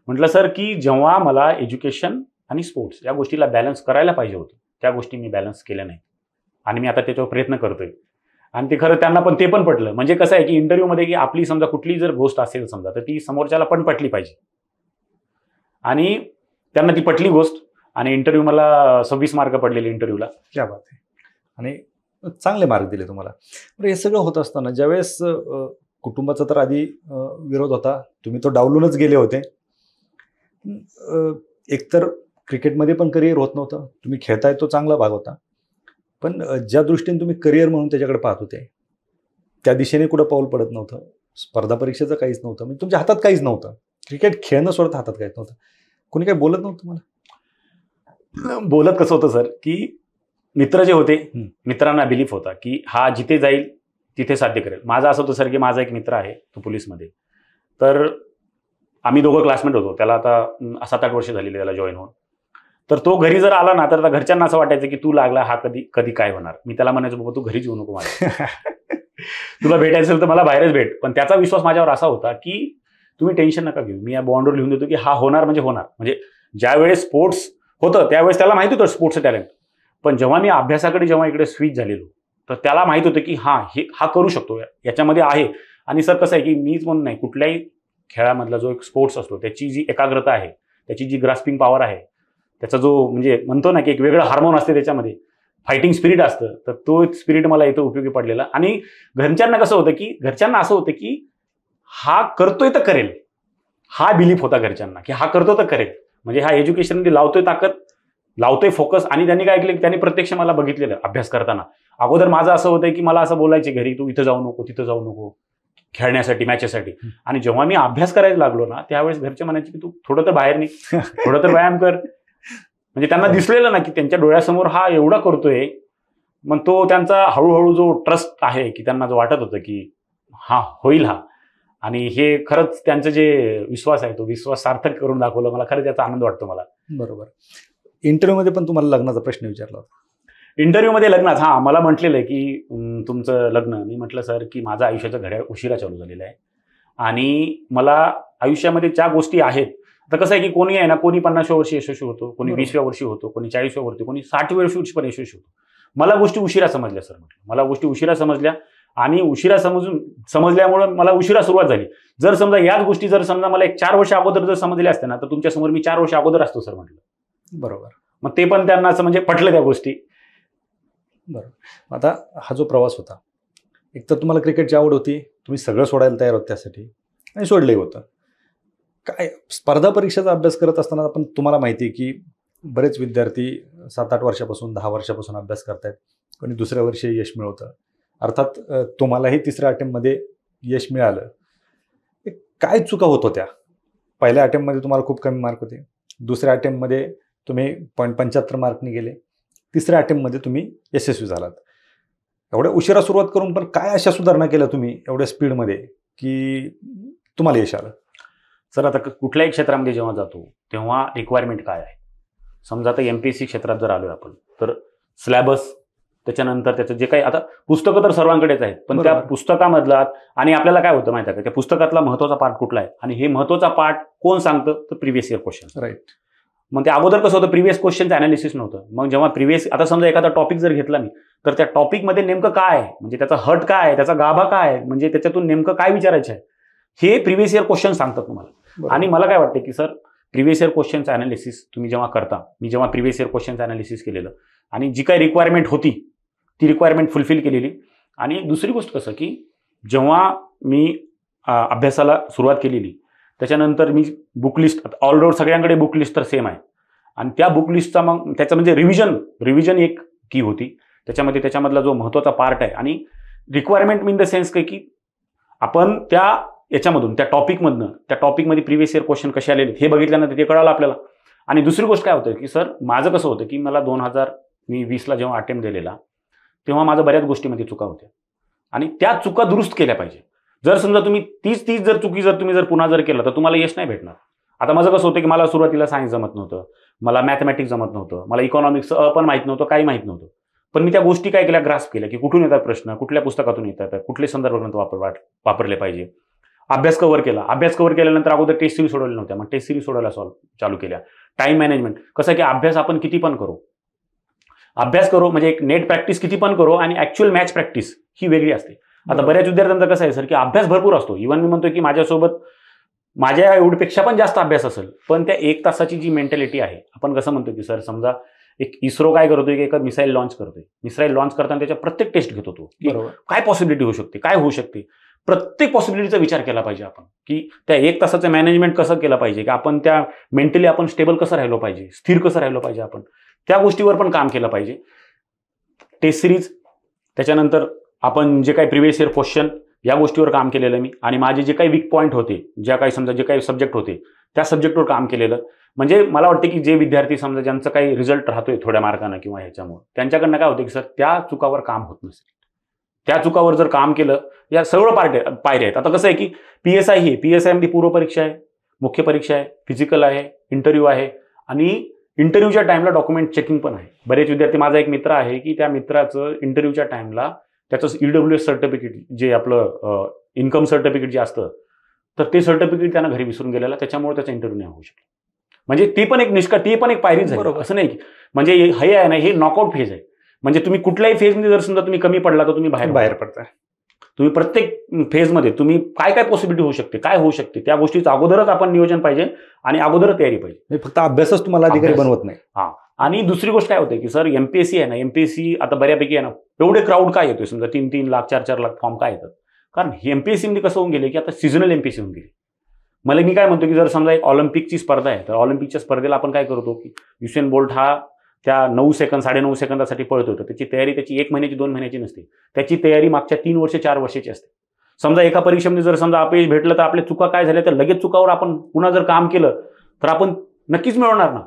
म्हटलं सर की जेव्हा मला एज्युकेशन आणि स्पोर्ट्स या गोष्टीला बॅलन्स करायला पाहिजे होतं त्या गोष्टी मी बॅलन्स केल्या नाही आणि मी आता त्याच्यावर प्रयत्न करतोय. आणि ते खरं त्यांना पण ते पण पटलं. म्हणजे कसं आहे की इंटरव्ह्यूमध्ये की आपली समजा कुठली जर गोष्ट असेल समजा तर ती समोरच्याला पण पटली पाहिजे. आणि त्यांना ती पटली गोष्ट आणि इंटरव्ह्यू मला 26 मार्क पडलेले इंटरव्ह्यूला. क्या बात आहे. आणि चांगले मार्क दिले तुम्हाला. बरं, हे सगळं होत असताना ज्यावेळेस कुटुंबाचा तर आधी विरोध होता, तुम्ही तो डावलूनच गेले होते. एकतर क्रिकेटमध्ये पण करिअर होत नव्हतं, तुम्ही खेळताय तो चांगला भाग होता, पण ज्या दृष्टीने तुम्ही करिअर म्हणून त्याच्याकडे पाहत होते त्या दिशेने कुठं पाऊल पडत नव्हतं. स्पर्धा परीक्षेचं काहीच नव्हतं, म्हणजे तुमच्या हातात काहीच नव्हतं. क्रिकेट खेळणं सोडता हातात काहीच नव्हतं. कोणी काही बोलत नव्हतं तुम्हाला. बोलत कसं होतं सर की मित्र जे होते मित्रांना बिलीफ होता की हा जिथे जाईल तिथे साध्य करेल. माझं असं होतं सर की माझा एक मित्र आहे तो पोलीसमध्ये, तर आम्ही दोघं क्लासमेट होतो. त्याला आता 7-8 वर्ष झालेली त्याला जॉईन होऊन. तर तो घरी जर आला ना तर घरच्यांना असं वाटायचं की तू लागला हा कधी काय होणार. मी त्याला म्हणायचो बाबा तू घरीच येऊ नको मला तुला भेटायचं असेल तर मला बाहेरच भेट. पण त्याचा विश्वास माझ्यावर असा होता की तुम्ही टेन्शन नका घेऊ, मी या बॉन्डवर लिहून देतो की हा होणार म्हणजे होणार. म्हणजे ज्यावेळेस स्पोर्ट्स होतं त्यावेळेस त्याला माहिती होतं स्पोर्ट्सचं टॅलेंट, पण जेव्हा मी अभ्यासाकडे जेव्हा इकडे स्विच झालेलो तर त्याला माहित होतं की हा करू शकतो, याच्यामध्ये आहे. आणि सर कसं आहे की मीच म्हणून नाही, कुठल्याही खेळामधला जो एक स्पोर्ट्स असतो त्याची जी एकाग्रता आहे, त्याची जी ग्रास्पिंग पॉवर आहे, त्याचा जो म्हणजे म्हणतो ना की एक वेगळं हार्मोन असते त्याच्यामध्ये, फायटिंग स्पिरिट असतं, तर तो स्पिरिट मला इथं उपयोगी पडलेला. आणि घरच्यांना कसं होतं की घरच्यांना असं होतं की हा करतोय तर करेल, हा बिलीफ होता घरच्यांना की हा करतो तर करेल. म्हणजे हा एज्युकेशनमध्ये लावतोय ताकद, लावतोय फोकस. आणि त्यांनी काय केलं, त्यांनी प्रत्यक्ष मला बघितलेलं अभ्यास करताना. अगोदर माझं असं होतं की मला असं बोलायचे घरी, तू इथं जाऊ नको तिथं जाऊ नको खेळण्यासाठी मॅचेससाठी. आणि जेव्हा मी अभ्यास करायला लागलो ना त्यावेळेस घरचे म्हणायचे की तू थोडं तर बाहेर निघ, थोडं तर व्यायाम कर. म्हणजे त्यांना दिसलेलं ना की त्यांच्या डोळ्यासमोर हा एवढा करतोय. मग तो त्यांचा हळूहळू जो ट्रस्ट आहे की त्यांना जो वाटत होतं की हा होईल हा, आणि हे खरंच त्यांचं जे विश्वास आहे तो विश्वास सार्थक करून दाखवलं. मला खरंच त्याचा आनंद वाटतो मला. बरोबर. इंटरव्ह्यूमध्ये पण तुम्हाला लग्नाचा प्रश्न विचारला होता. इंटरव्ह्यूमध्ये लग्नात मला म्हटलेलं आहे की तुमचं लग्न. मी म्हटलं सर की माझं आयुष्याचं घड्याळ उशिरा चालू झालेलं आहे आणि मला आयुष्यामध्ये ज्या गोष्टी आहेत, आता कसं आहे की कोणी आहे ना, कोणी 50व्या वर्षी यशस्वी होतो, कोणी 20व्या वर्षी होतो, कोणी 40व्या वर्षी, कोणी 60व्या वर्षी पण यशस्वी होतो. मला गोष्टी उशिरा समजल्या सर. म्हटलं मला गोष्टी उशिरा समजल्या आणि उशिरा समजल्यामुळे मला उशिरा सुरुवात झाली. जर समजा याच गोष्टी जर समजा मला एक 4 वर्ष अगोदर जर समजल्या असत्या ना तर तुमच्यासमोर मी 4 वर्ष अगोदर असतो सर म्हटलं. बरोबर. मग ते पण त्यांना असं म्हणजे पटलं त्या गोष्टी. बरोबर. आता हा जो प्रवास होता, एक तर तुम्हाला क्रिकेटची आवड होती, तुम्ही सगळं सोडायला तयार होत त्यासाठी आणि सोडलंही होतं. काय स्पर्धा परीक्षेचा अभ्यास करत असताना आपण तुम्हाला माहिती आहे की बरेच विद्यार्थी 7-8 वर्षापासून 10 वर्षापासून अभ्यास करतायत, कोणी दुसऱ्या वर्षी यश मिळवतं. अर्थात तुम्हालाही तिसऱ्या अटेम्प्टमध्ये यश मिळालं. काय चुका होत होत्या? पहिल्या अटेम्प्टमध्ये तुम्हाला खूप कमी मार्क होते, दुसऱ्या अटेम्प्टमध्ये तुम्ही 0.75 मार्कनी गेले, तिसऱ्या अटेम्प्टमध्ये तुम्ही यशस्वी झालात. एवढ्या उशिरा सुरुवात करून पण काय अशा सुधारणा केल्या तुम्ही एवढ्या स्पीडमध्ये की तुम्हाला यश आलं? सर आता कुठल्याही क्षेत्रामध्ये जेव्हा जातो तेव्हा रिक्वायरमेंट काय आहे. समजा आता MPSC क्षेत्रात जर आलो आपण तर सिलेबस, त्याच्यानंतर त्याचं जे काही, आता पुस्तकं तर सर्वांकडेच आहेत, पण त्या पुस्तकामधला आणि आपल्याला काय होतं माहिती आहे का, त्या पुस्तकातला महत्त्वाचा पार्ट कुठला आहे आणि हे महत्त्वाचा पार्ट कोण सांगतं तर प्रिव्हियस इयर क्वेश्चन. राईट. मग ते अगोदर कसं होतं, प्रिव्हियस क्वेश्चनचं अनालिसिस नव्हतं. मग जेव्हा आता समजा एखादा टॉपिक जर घेतला मी तर त्या टॉपिकमध्ये नेमकं काय आहे, म्हणजे त्याचा हट काय आहे, त्याचा गाभा काय आहे, म्हणजे त्याच्यातून नेमकं काय विचारायचं आहे, हे प्रिव्हियस इयर क्वेश्चन सांगतात तुम्हाला. आणि मला काय वाटतं की सर प्रिव्हियस इयर क्वेश्चनचं अनालिसिस तुम्ही जेव्हा करता, मी जेव्हा प्रिव्हियस इयर क्वेश्चनचं अनालिसिस केलेलं आणि जी काही रिक्वायरमेंट होती ती रिक्वायरमेंट फुलफिल केलेली. आणि दुसरी गोष्ट कसं की जेव्हा मी अभ्यासाला सुरुवात केलेली त्याच्यानंतर मी बुक लिस्ट, ऑलरोड सगळ्यांकडे बुक लिस्ट तर सेम आहे, आणि त्या बुक लिस्टचा मग त्याचं म्हणजे रिव्हिजन एक की होती त्याच्यामधला जो महत्त्वाचा पार्ट आहे आणि रिक्वायरमेंट इन द सेन्स की आपण त्या टॉपिकमध्ये प्रिव्हियस इयर क्वेश्चन कसे आलेले हे बघितल्यानंतर ते कळालं आपल्याला. आणि दुसरी गोष्ट काय होतं की सर माझं कसं होतं की मला 2020ला जेव्हा अटेम्प्ट दिलेला तेव्हा माझं बऱ्याच गोष्टीमध्ये चुका होत्या आणि त्या चुका दुरुस्त केल्या पाहिजे. जर समजा तुम्ही तीच जर चुकी तुम्ही पुन्हा केलं तर तुम्हाला यश नाही भेटणार. आता माझं कसं होतं की मला सुरुवातीला सायन्स जमत नव्हतं, मला मॅथमॅटिक्स जमत नव्हतं, मला इकॉनॉमिक्स पण माहीत नव्हतं, काही माहीत नव्हतं. पण मी त्या गोष्टी काय केल्या, ग्रास्प केल्या की कुठून येतात प्रश्न, कुठल्या पुस्तकातून येतात, कुठले संदर्भ ग्रंथ वापरले पाहिजे. अभ्यास कव्हर केल्यानंतर अगोदर टेस्ट सिरीज सोडवल्या नव्हत्या, मग टेस्ट सिरीज सोडवायला चालू केल्या. टाइम मॅनेजमेंट कसं की अभ्यास आपण किती पण करू म्हणजे एक नेट प्रॅक्टिस किती पण करू आणि ऍक्च्युअल मॅच प्रॅक्टिस ही वेगळी असते. आता बऱ्याच विद्यार्थ्यांचं कसं आहे सर की अभ्यास भरपूर असतो, इव्हन मी म्हणतो की माझ्या एवढीपेक्षा पण जास्त अभ्यास असेल, पण त्या 1 तासाची जी मेंटॅलिटी आहे, आपण कसं म्हणतो की सर समजा एक इस्रो काय करतोय की एक मिसाईल लॉन्च करताना त्याच्या प्रत्येक टेस्ट घेतो तो, काय पॉसिबिलिटी होऊ शकते, काय होऊ शकते, प्रत्येक पॉसिबिलिटीचा विचार केला पाहिजे आपण की त्या 1 तासाचं मॅनेजमेंट कसं केलं पाहिजे, की आपण त्या मेंटली आपण स्टेबल कसं राहिलो पाहिजे, स्थिर कसं राहिलो पाहिजे, आपण त्या गोष्टीवर पण काम केलं पाहिजे. टेस्ट सिरीज, त्याच्यानंतर आपण जे काही प्रिव्हियस इयर क्वेश्चन या गोष्टीवर काम केलेलं मी, आणि माझे जे काही वीक पॉईंट होते, जे काही सब्जेक्ट होते त्या सब्जेक्टवर काम केलेलं. म्हणजे मला वाटतं की जे विद्यार्थी समजा ज्यांचं काही रिझल्ट राहतोय थोड्या मार्कानं किंवा ह्याच्यामुळे, त्यांच्याकडनं काय होतं की सर त्या चुकावर काम होत नसेल. त्या चुकावर जर काम केलं, या सगळं पायऱ्या आहेत. आता कसं आहे की PSI मध्ये पूर्व परीक्षा आहे, मुख्य परीक्षा आहे, फिजिकल आहे, इंटरव्ह्यू आहे आणि इंटरव्ह्यूच्या टाइमला डॉक्युमेंट चेकिंग पण आहे. बरेच विद्यार्थी, माझा एक मित्र आहे की त्या मित्राचं इंटरव्ह्यूच्या टाइमला त्याचं EWS सर्टिफिकेट, जे आपलं इन्कम सर्टिफिकेट जे असतं, तर ते सर्टिफिकेट त्यांना घरी विसरून गेलेला, त्याच्यामुळे त्याचा इंटरव्ह्यू नाही होऊ शकला. म्हणजे ती पण एक पायरी झाली, असं नाही की म्हणजे हे आहे ना, हे नॉकआउट फेज आहे. म्हणजे तुम्ही कुठल्याही फेजमध्ये जर समजा तुम्ही कमी पडला तर तुम्ही बाहेर पडताय. तुम्ही प्रत्येक फेजमध्ये तुम्ही काय पॉसिबिलिटी होऊ शकते, काय होऊ शकते, त्या गोष्टीचं अगोदरच आपण नियोजन पाहिजे आणि अगोदरच तयारी पाहिजे. फक्त अभ्यासच तुम्हाला अधिकारी बनवत नाही. हा, आणि दुसरी गोष्ट काय होते की सर MPSC आहे ना, MPSC आता बऱ्यापैकी आहे ना, एवढे क्राऊड काय येतोय, समजा 3-3 लाख 4-4 लाख फॉर्म काय येतात, कारण MPSC मध्ये कसं होऊन गेले की आता सीझनल MPSC होऊन गेली. मी काय म्हणतो की जर समजा एक ऑलिम्पिकची स्पर्धा आहे, तर ऑलिम्पिकच्या स्पर्धेला आपण काय करतो की युसेन बोल्ट हा त्या 9 सेकंद 9.5 सेकंदासाठी पळत होतं. त्याची तयारी 1 महिन्याची 2 महिन्याची नसते, त्याची तयारी मागच्या 3 वर्ष 4 वर्षाची असते. समजा एका परीक्षेमध्ये जर समजा अपयश भेटलं तर आपल्या चुका काय झाल्या, तर लगेच चुकावर आपण पुन्हा जर काम केलं तर आपण नक्कीच मिळवणार ना.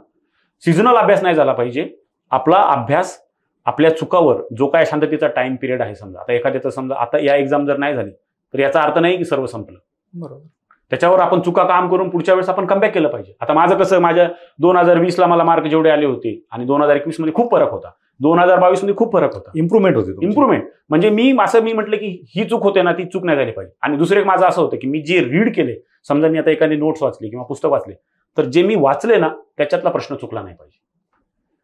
सीझनल अभ्यास नाही झाला पाहिजे. आपला अभ्यास आपल्या चुकावर, जो काय शांततेचा टाइम पिरियड आहे, समजा आता एखाद्याचं समजा आता या एक्झाम जर नाही झाली तर याचा अर्थ नाही की सर्व संपलं. बरोबर. त्याच्यावर आपण चुका काम करून पुढच्या वेळेस आपण कमबॅक केलं पाहिजे. आता माझं कसं, माझ्या 2020ला मला मार्क जेवढे आले होते आणि 2021 मध्ये खूप फरक होता, 2022 मध्ये खूप फरक होता. इम्प्रुव्हमेंट म्हणजे मी म्हटलं की ही चूक होते ना, ती चूक नाही झाली पाहिजे. आणि दुसरं एक माझं असं होतं की मी जे रीड केले, समजा मी आता एखादी नोट्स वाचली किंवा पुस्तक वाचले, तर जे मी वाचले ना त्याच्यातला प्रश्न चुकला नाही पाहिजे.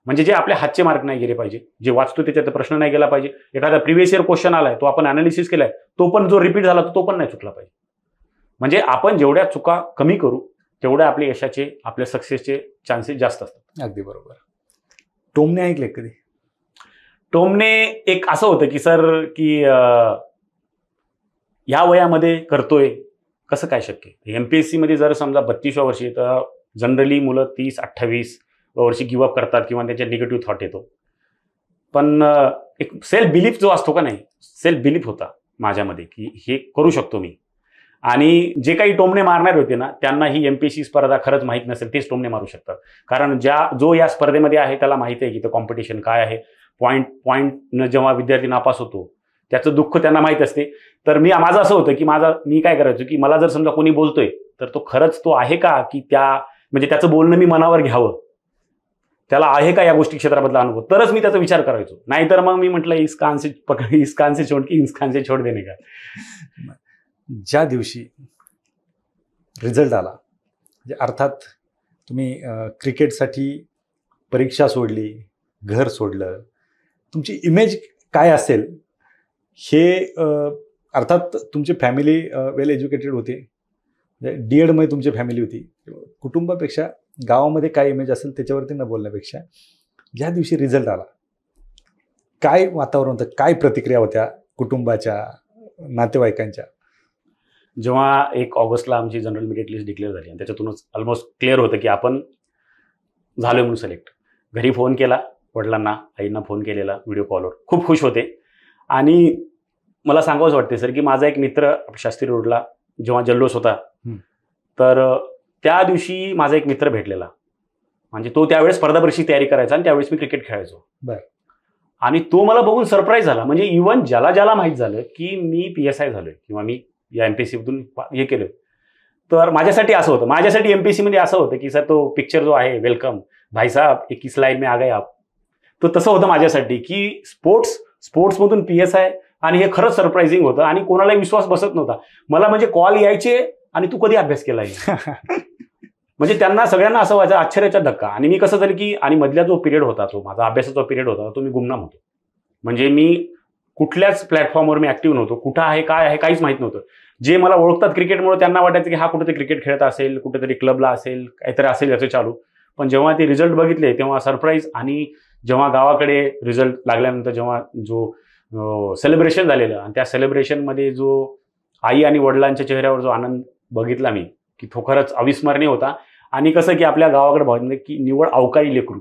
म्हणजे जे आपल्या हातचे मार्क नाही गेले पाहिजे, जे वाचतो त्याच्यात प्रश्न नाही गेला पाहिजे. एखादा प्रिव्हियस इयर क्वेश्चन आलाय, तो आपण अनालिसिस केलाय, तो पण जो रिपीट झाला तो पण नाही चुकला पाहिजे. म्हणजे आपण जेवढ्या चुका कमी करू तेवढ्या आपल्या यशाचे, आपल्या सक्सेसचे चान्सेस जास्त असतात. अगदी बरोबर. टोमणे ऐकले कधी? टोमणे एक असं होतं की सर की या वयामध्ये करतोय, कसं काय शक्य? MPSC मध्ये जर समजा 32व्या वर्षी, तर जनरली मुलं 30-28 वर्षी गिव्हअप करतात किंवा त्याच्या निगेटिव्ह थॉट येतो. पण एक सेल्फ बिलीफ जो असतो का नाही, सेल्फ बिलीफ होता माझ्यामध्ये की हे करू शकतो मी. आणि जे काही टोमणे मारणारे होते ना, त्यांना ही MPSC स्पर्धा खरंच माहीत नसेल, तेच टोमणे मारू शकतात. कारण जो या स्पर्धेमध्ये आहे त्याला माहिती आहे की कॉम्पिटिशन काय आहे. पॉईंट जेव्हा विद्यार्थी नापास होतो त्याचं दुःख त्यांना माहीत असते. तर माझं असं होतं की मी काय करायचो की मला जर समजा कोणी बोलतोय तर तो खरंच तो आहे का, की म्हणजे त्याचं बोलणं मी मनावर घ्यावं, त्याला आहे का या गोष्टी क्षेत्राबद्दल अनुभव, तरच मी त्याचा विचार करायचो. नाहीतर मग मी म्हटलं इस कान से छोड देणे का. ज्या दिवशी रिझल्ट आला, म्हणजे अर्थात तुम्ही क्रिकेटसाठी परीक्षा सोडली, घर सोडलं, तुमची इमेज काय असेल हे अर्थात तुमची फॅमिली वेल एज्युकेटेड होती, म्हणजे DEDमध्ये तुमची फॅमिली होती. कुटुंबापेक्षा गावामध्ये काय इमेज असेल त्याच्यावरती न बोलण्यापेक्षा ज्या दिवशी रिझल्ट आला, काय वातावरण होतं, काय प्रतिक्रिया होत्या कुटुंबाच्या, नातेवाईकांच्या? जेव्हा 1 ऑगस्टला आमची जनरल मेरिट लिस्ट डिक्लेअर झाली आणि त्याच्यातूनच ऑलमोस्ट क्लिअर होतं की आपण झालो म्हणून सिलेक्ट. घरी फोन केला, वडिलांना आईंना फोन केलेला व्हिडिओ कॉलवर, खूप खुश होते. आणि मला सांगावंच वाटते सर की माझा एक मित्र शास्त्री रोडला जेव्हा जल्लोष होता तर त्या दिवशी माझा एक मित्र भेटलेला, म्हणजे तो त्यावेळेस स्पर्धा परीक्षेची तयारी करायचा आणि त्यावेळेस मी क्रिकेट खेळायचो. आणि तो मला बघून सरप्राईज झाला. म्हणजे इव्हन ज्याला माहीत झालं की मी PSI झालोय किंवा मी या MPSCमधून हे केलं, तर माझ्यासाठी असं होतं, माझ्यासाठी MPSCमध्ये असं होतं की सर तो पिक्चर जो आहे वेलकम भाई साहब 21 लाईन में आ गए आप, तो तसं होतं माझ्यासाठी की स्पोर्ट्समधून PSI. आणि हे खरंच सरप्राइझिंग होतं आणि कोणालाही विश्वास बसत नव्हता मला. म्हणजे कॉल यायचे आणि तू कधी अभ्यास केलाय म्हणजे त्यांना सगळ्यांना असं व्हायचं आश्चर्याचा धक्का. आणि मी कसं झालं की आणि मधला जो पिरियड होता, तो माझा अभ्यासाचा पिरियड होता, तो मी गुमनाम होतो. म्हणजे मी कुठल्याच प्लॅटफॉर्मवर मी ऍक्टिव्ह नव्हतो, कुठं आहे काय आहे काहीच माहित नव्हतं. जे मला ओळखतात क्रिकेटमुळे त्यांना वाटायचं की हा कुठेतरी क्रिकेट खेळत असेल, कुठेतरी क्लबला असेल, काहीतरी असेल याचं चालू. पण जेव्हा ते रिझल्ट बघितले तेव्हा सरप्राईज. आणि जेव्हा गावाकडे रिझल्ट लागल्यानंतर जेव्हा जो सेलिब्रेशन झालेलं आणि त्या सेलिब्रेशनमध्ये जो आई आणि वडिलांच्या चेहऱ्यावर जो आनंद बघितला मी, की तो खरंच अविस्मरणीय होता. आणि कसं की आपल्या गावाकडे भावना की निवड अवकाळी लेकरू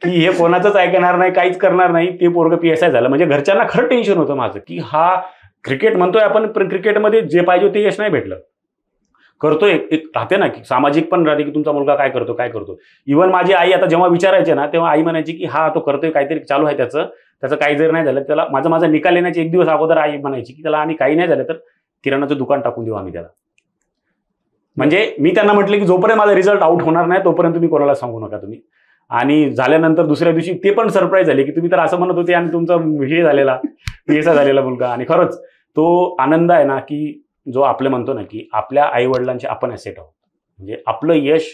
की हे कोणाचंच ऐकणार नाही, काहीच करणार नाही, ते पोरगं PSI झालं. म्हणजे घरच्यांना खरं टेन्शन होतं माझं की हा क्रिकेट म्हणतोय आपण, पण क्रिकेटमध्ये जे पाहिजे ते यश नाही भेटलं. करतोय एक राहते ना की सामाजिक पण राहते की तुमचा मुलगा काय करतो. इव्हन माझी आई आता जेव्हा विचारायचे ना तेव्हा आई म्हणायची की हा तो करतोय, काहीतरी चालू आहे त्याचं काही जर नाही झालं त्याला, माझा निकाल येण्याचे 1 दिवस अगोदर आई म्हणायची की त्याला आणि काही नाही झालं तर किराणाचं दुकान टाकून देऊ आम्ही त्याला. म्हणजे मी त्यांना म्हटलं की जोपर्यंत माझा रिझल्ट आउट होणार नाही तोपर्यंत तुम्ही कोणाला सांगू नका तुम्ही. आणि झाल्यानंतर दुसऱ्या दिवशी ते पण सरप्राईज झाले की तुम्ही तर असं म्हणत होते आणि तुमचा हे झालेला PSI झालेला मुलगा. आणि खरंच तो आनंद आहे ना की जो आपले म्हणतो ना की आपल्या आई वडिलांचे आपण ॲसेट आहोत. म्हणजे आपलं यश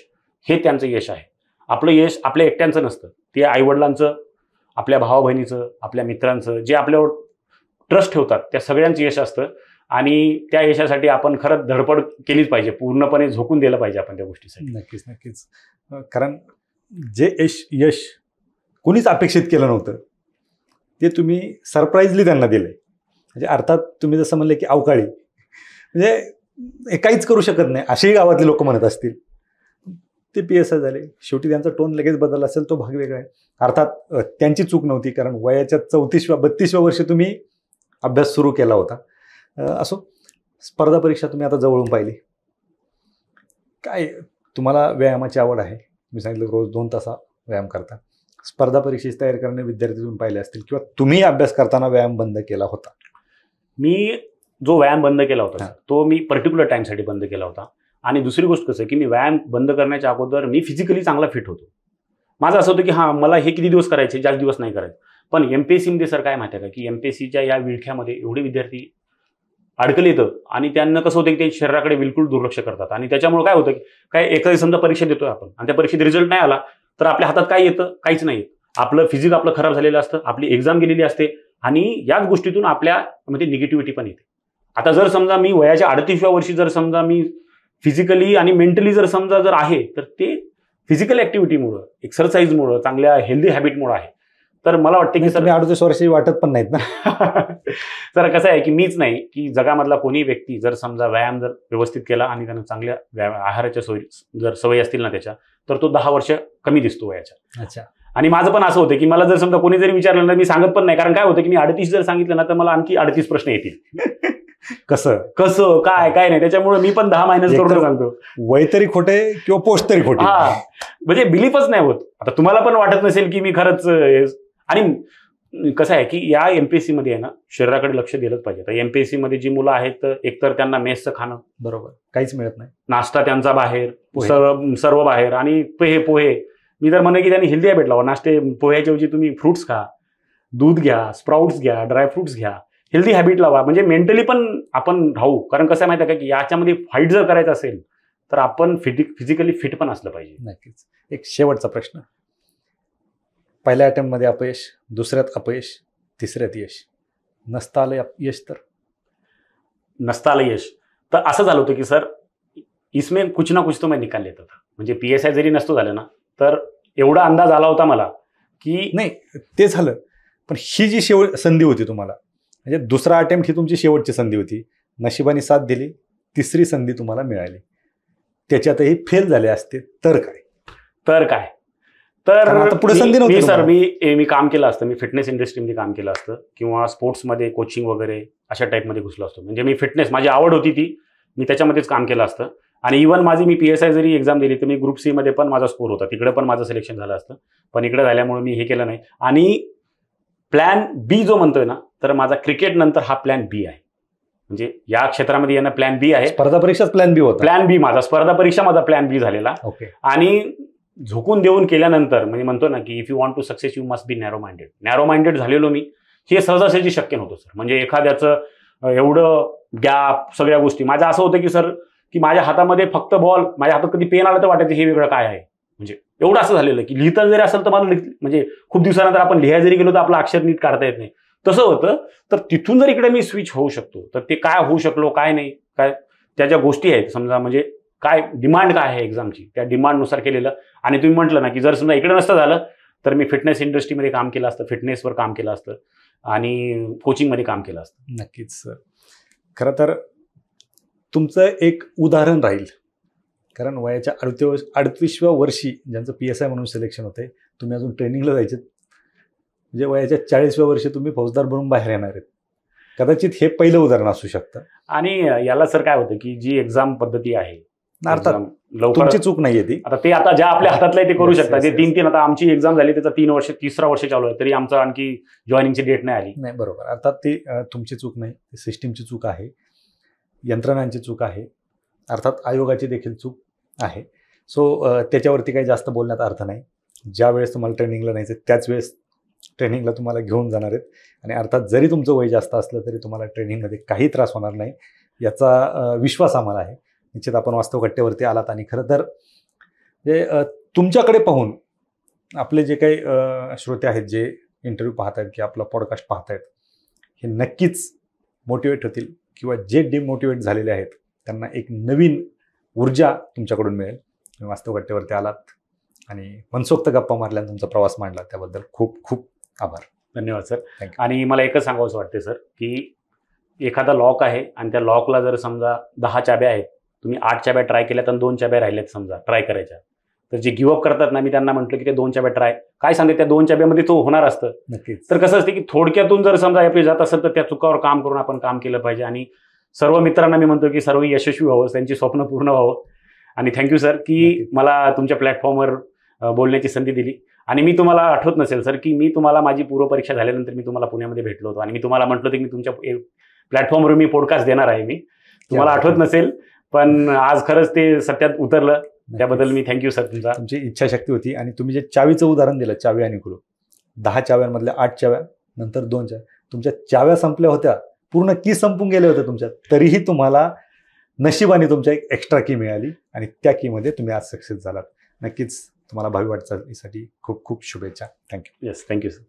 हे त्यांचं यश आहे. आपलं यश आपल्या एकट्यांचं नसतं, ते आई वडिलांचं, आपल्या भावा बहिणीचं, आपल्या मित्रांचं, जे आपल्यावर ट्रस्ट ठेवतात त्या सगळ्यांचं यश असतं. आणि त्या यशासाठी आपण खरंच धडपड केलीच पाहिजे, पूर्णपणे झोकून दिलं पाहिजे आपण त्या गोष्टीसाठी. नक्कीच. कारण जे यश कोणीच अपेक्षित केलं नव्हतं ते तुम्ही सरप्राईजली त्यांना दिलंय. म्हणजे अर्थात तुम्ही जसं म्हणले की अवकाळी, म्हणजे हे काहीच करू शकत नाही असेही गावातले लोक म्हणत असतील. ते PSI झाले, शेवटी त्यांचा टोन लगेच बदलला असेल, तो भाग वेगळा आहे. अर्थात त्यांची चूक नव्हती, कारण वयाच्या 34व्या-32व्या वर्षी तुम्ही अभ्यास सुरू केला होता. असो, स्पर्धा परीक्षा तुम्ही आता जवळून पाहिली. काय तुम्हाला व्यायामाची आवड आहे, मी सांगितलं रोज 2 तास व्यायाम करता. स्पर्धा परीक्षेची तयारी करणे विद्यार्थी तुम्ही पाहिले असतील किंवा तुम्ही अभ्यास करताना व्यायाम बंद केला होता. मी जो व्यायाम बंद केला होता तो मी पर्टिक्युलर टाईमसाठी बंद केला होता. आणि दुसरी गोष्ट कसं की मी व्यायाम बंद करण्याच्या अगोदर मी फिजिकली चांगला फिट होतो. माझं असं होतं की हां मला हे किती दिवस करायचे, जास्त दिवस नाही करायचे. पण MPSCमध्ये सर काय माहिती आहे का की MPSCच्या या विळख्यामध्ये एवढे विद्यार्थी अडकले येतं आणि त्यांना कसं होतं की ते शरीराकडे बिलकुल दुर्लक्ष करतात. आणि त्याच्यामुळे काय होतं की काय एखादी समजा परीक्षा देतोय आपण आणि त्या परीक्षेत रिझल्ट नाही आला तर आपल्या हातात काय येतं, काहीच नाही येत. आपलं फिजिक आपलं खराब झालेलं असतं, आपली एक्झाम गेलेली असते आणि याच गोष्टीतून आपल्यामध्ये निगेटिव्हिटी पण येते. आता जर समजा मी वयाच्या 38व्या वर्षी जर समजा मी फिजिकली आणि मेंटली जर आहे तर ते फिजिकल ऍक्टिव्हिटीमुळं, एक्सरसाइजमुळं, चांगल्या हेल्दी हॅबिटमुळं आहे. तर मला वाटतं की सर 38 वर्षी वाटत पण नाहीत ना. तर कसं आहे की मीच नाही की जगामधला कोणी व्यक्ती जर समजा व्यायाम जर व्यवस्थित केला आणि त्यानं चांगल्या आहाराच्या जर सवयी असतील ना त्याच्या, तर तो 10 वर्ष कमी दिसतो वयाच्या. अच्छा. आणि माझं पण असं होतं की मला जर समजा कोणी जरी विचारलं ना मी सांगत पण नाही, कारण काय होतं की मी 38 जर सांगितलं ना तर मला आणखी 38 प्रश्न येतील. कसं काय नाही, त्याच्यामुळे मी पण 10 मायनस करून सांगतो. वय तरी खोटे किंवा पोस्ट तरी खोटे. म्हणजे बिलीफच नाही होत. आता तुम्हाला पण वाटत नसेल की मी खरंच. आणि कसं आहे की या MPSCमध्ये आहे ना शरीराकडे लक्ष दिलंच पाहिजे. तर MPSCमध्ये जी मुलं आहेत तर एकतर त्यांना मेसचं खाणं बरोबर काहीच मिळत नाही, नाश्ता त्यांचा बाहेर, सर्व बाहेर. आणि पोहे मी तर म्हणेन की त्यांनी हेल्दी हॅबिट लावा. नाश्ते पोह्याच्या ऐवजी तुम्ही फ्रुट्स खा, दूध घ्या, स्प्राउट्स घ्या, ड्रायफ्रुट्स घ्या, हेल्दी हॅबिट लावा. म्हणजे मेंटली पण आपण राहू. कारण कसं आहे माहिती आहे का की याच्यामध्ये फाईट जर करायचं असेल तर आपण फिजिकली फिट पण असलं पाहिजे. नक्कीच. एक शेवटचा प्रश्न, पहिल्या अटेम्प्टमध्ये अपयश, दुसऱ्यात अपयश, तिसऱ्यात यश, नसता आलं यश तर नसता आलं यश तर असं झालं होतं की सर इसमें कुछ ना कुछ तो मैं निकाल लेता था. म्हणजे PSI जरी नसतो झालं ना तर एवढा अंदाज आला होता मला की नाही ते झालं, पण ही जी संधी होती तुम्हाला, म्हणजे दुसरा अटेम्प्ट ही तुमची शेवटची संधी होती, नशिबाने साथ दिली, तिसरी संधी तुम्हाला मिळाली, त्याच्यातही फेल झाले असते तर काय? कारण आता पुढे संधी नव्हती सर तुम्हाला. मी काम केलं असतं, मी फिटनेस इंडस्ट्रीमध्ये काम केलं असतं किंवा स्पोर्ट्समध्ये कोचिंग वगैरे अशा टाईपमध्ये घुसलो असतो. म्हणजे मी फिटनेस, माझी आवड होती ती, मी त्याच्यामध्येच काम केलं असतं. आणि इव्हन मी PSI जरी एक्झाम दिली तर मी ग्रुप सी मध्ये पण माझा स्कोर होता, तिकडे पण माझं सिलेक्शन झालं असतं. पण इकडे झाल्यामुळे मी हे केलं नाही. आणि प्लॅन बी जो म्हणतोय ना, तर माझा क्रिकेट नंतर हा प्लॅन बी आहे. म्हणजे या क्षेत्रामध्ये येणं प्लॅन बी आहे. स्पर्धा परीक्षाच प्लॅन बी होता. प्लॅन बी माझा, स्पर्धा परीक्षा माझा प्लॅन बी झालेला. ओके. आणि झोकून देऊन केल्यानंतर म्हणजे म्हणतो ना की if you want to success you must be narrow minded. Narrow minded झालेलो मी, हे सहजासहजी शक्य नव्हतं सर. म्हणजे एखाद्याचं एवढं गॅप, सगळ्या गोष्टी, माझं असं होतं की सर की माझ्या हातामध्ये फक्त बॉल, माझ्या हातात कधी पेन आलं तर वाटायचं हे वेगळं काय आहे. म्हणजे एवढं असं झालेलं की लिहिता जरी असेल तर मला म्हणजे खूप दिवसानंतर आपण लिहायला जरी गेलो तर आपलं अक्षर नीट काढता येत नाही, तसं होतं. तर तिथून जर इकडे मी स्विच होऊ शकतो तर ते काय होऊ शकलो, काय नाही, काय त्या ज्या गोष्टी आहेत समजा, म्हणजे काय डिमांड काय आहे एक्झामची, त्या डिमांडनुसार केलेलं. आणि तुम्ही म्हटलं ना की जर समजा इकडे नसतं झालं तर मी फिटनेस इंडस्ट्रीमध्ये काम केलं असतं, फिटनेसवर काम केलं असतं आणि कोचिंगमध्ये काम केलं असतं. नक्कीच सर. खरं तर तुमचं एक उदाहरण राहील, कारण वयाच्या 38व्या वर्षी ज्यांचं PSI म्हणून सिलेक्शन होते, तुम्ही अजून ट्रेनिंगला जायचे, म्हणजे वयाच्या 40व्या वर्षी तुम्ही फौजदार बनून बाहेर येणार आहेत. कदाचित हे पहिलं उदाहरण असू शकतं. आणि याला सर काय होतं की जी एक्झाम पद्धती आहे, अर्थात लवकर तुमची चूक नाहीये ती. आता ते आता ज्या आपल्या हातातलं आहे ते करू Yes, शकतात. yes, ते yes. 3 आता आमची एक्झाम झाली त्याचा 3 वर्ष, 3रा वर्ष चालू आहे, तरी आमचं आणखी जॉईनिंगची डेट नाही आली. नाही, बरोबर. अर्थात ती तुमची चूक नाही, ती सिस्टीमची चूक आहे, यंत्रणांची चूक आहे, अर्थात आयोगाची देखील चूक आहे. सो त्याच्यावरती काही जास्त बोलण्यात अर्थ नाही. ज्या वेळेस तुम्हाला ट्रेनिंगला न्यायचं त्याच वेळेस ट्रेनिंगला तुम्हाला घेऊन जाणार आहेत. आणि अर्थात जरी तुमचं वय जास्त असलं तरी तुम्हाला ट्रेनिंगमध्ये काही त्रास होणार नाही याचा विश्वास आम्हाला आहे. निश्चित आपण वास्तव कट्टेवरती आलात. आणि खरं तर तुमच्याकडे पाहून आपले जे काही श्रोते आहेत, जे इंटरव्ह्यू पाहत आहेत किंवा आपला पॉडकास्ट पाहत आहेत, हे नक्कीच मोटिवेट होतील किंवा जे डिमोटिवेट झालेले आहेत त्यांना एक नवीन ऊर्जा तुमच्याकडून मिळेल. तुम्ही वास्तव कट्टेवरती आलात आणि मनसोक्त गप्पा मारल्यानं तुमचा प्रवास मांडला, त्याबद्दल खूप खूप आभार. धन्यवाद सर. थँक्यू. आणि मला एकच सांगावंसं वाटते सर की एखादा लॉक आहे आणि त्या लॉकला जर समजा 10 चाब्या आहेत, तुम्ही 8 चाब्या ट्राय केल्यात आणि 2 चाब्या राहिल्यात समजा ट्राय करायच्या, तर जे गिव्हअप करतात ना, मी त्यांना म्हटलं की ते 2 चाब्या ट्राय, काय सांगते त्या 2 चाब्यामध्ये तो होणार असतं. नक्कीच. तर कसं असते की थोडक्यातून जर समजा आपली जात असेल तर त्या चुकावर काम करून आपण काम केलं पाहिजे. आणि सर्व मित्रांना मी म्हणतो की सर्व यशस्वी व्हावं, त्यांची स्वप्न पूर्ण व्हावं. आणि थँक्यू सर की मला तुमच्या प्लॅटफॉर्मवर बोलण्याची संधी दिली. आणि मी तुम्हाला आठवत नसेल सर की मी तुम्हाला माझी पूर्वपरीक्षा झाल्यानंतर मी तुम्हाला पुण्यामध्ये भेटलो होतो आणि मी तुम्हाला म्हटलं होतं की मी तुमच्या प्लॅटफॉर्मवर मी पॉडकास्ट देणार आहे. मी तुम्हाला आठवत नसेल, पण आज खरंच ते सत्यात उतरलं. त्याबद्दल मी थँक्यू सर तुमचा. तुमची इच्छाशक्ती होती. आणि तुम्ही जे चावीचं उदाहरण दिलं, चावी आणि कुलूप, 10 चाव्यांमधल्या 8 चाव्या, नंतर 2 चाव्या, तुमच्या चाव्या संपल्या होत्या, पूर्ण की संपून गेले होते तुमच्या, तरीही तुम्हाला नशिबाने तुमच्या एक एक्स्ट्रा की मिळाली आणि त्या कीमध्ये तुम्ही आज सक्सेस झालात. नक्कीच तुम्हाला भावी वाटचालीसाठी खूप खूप शुभेच्छा. थँक्यू. Yes, thank you sir.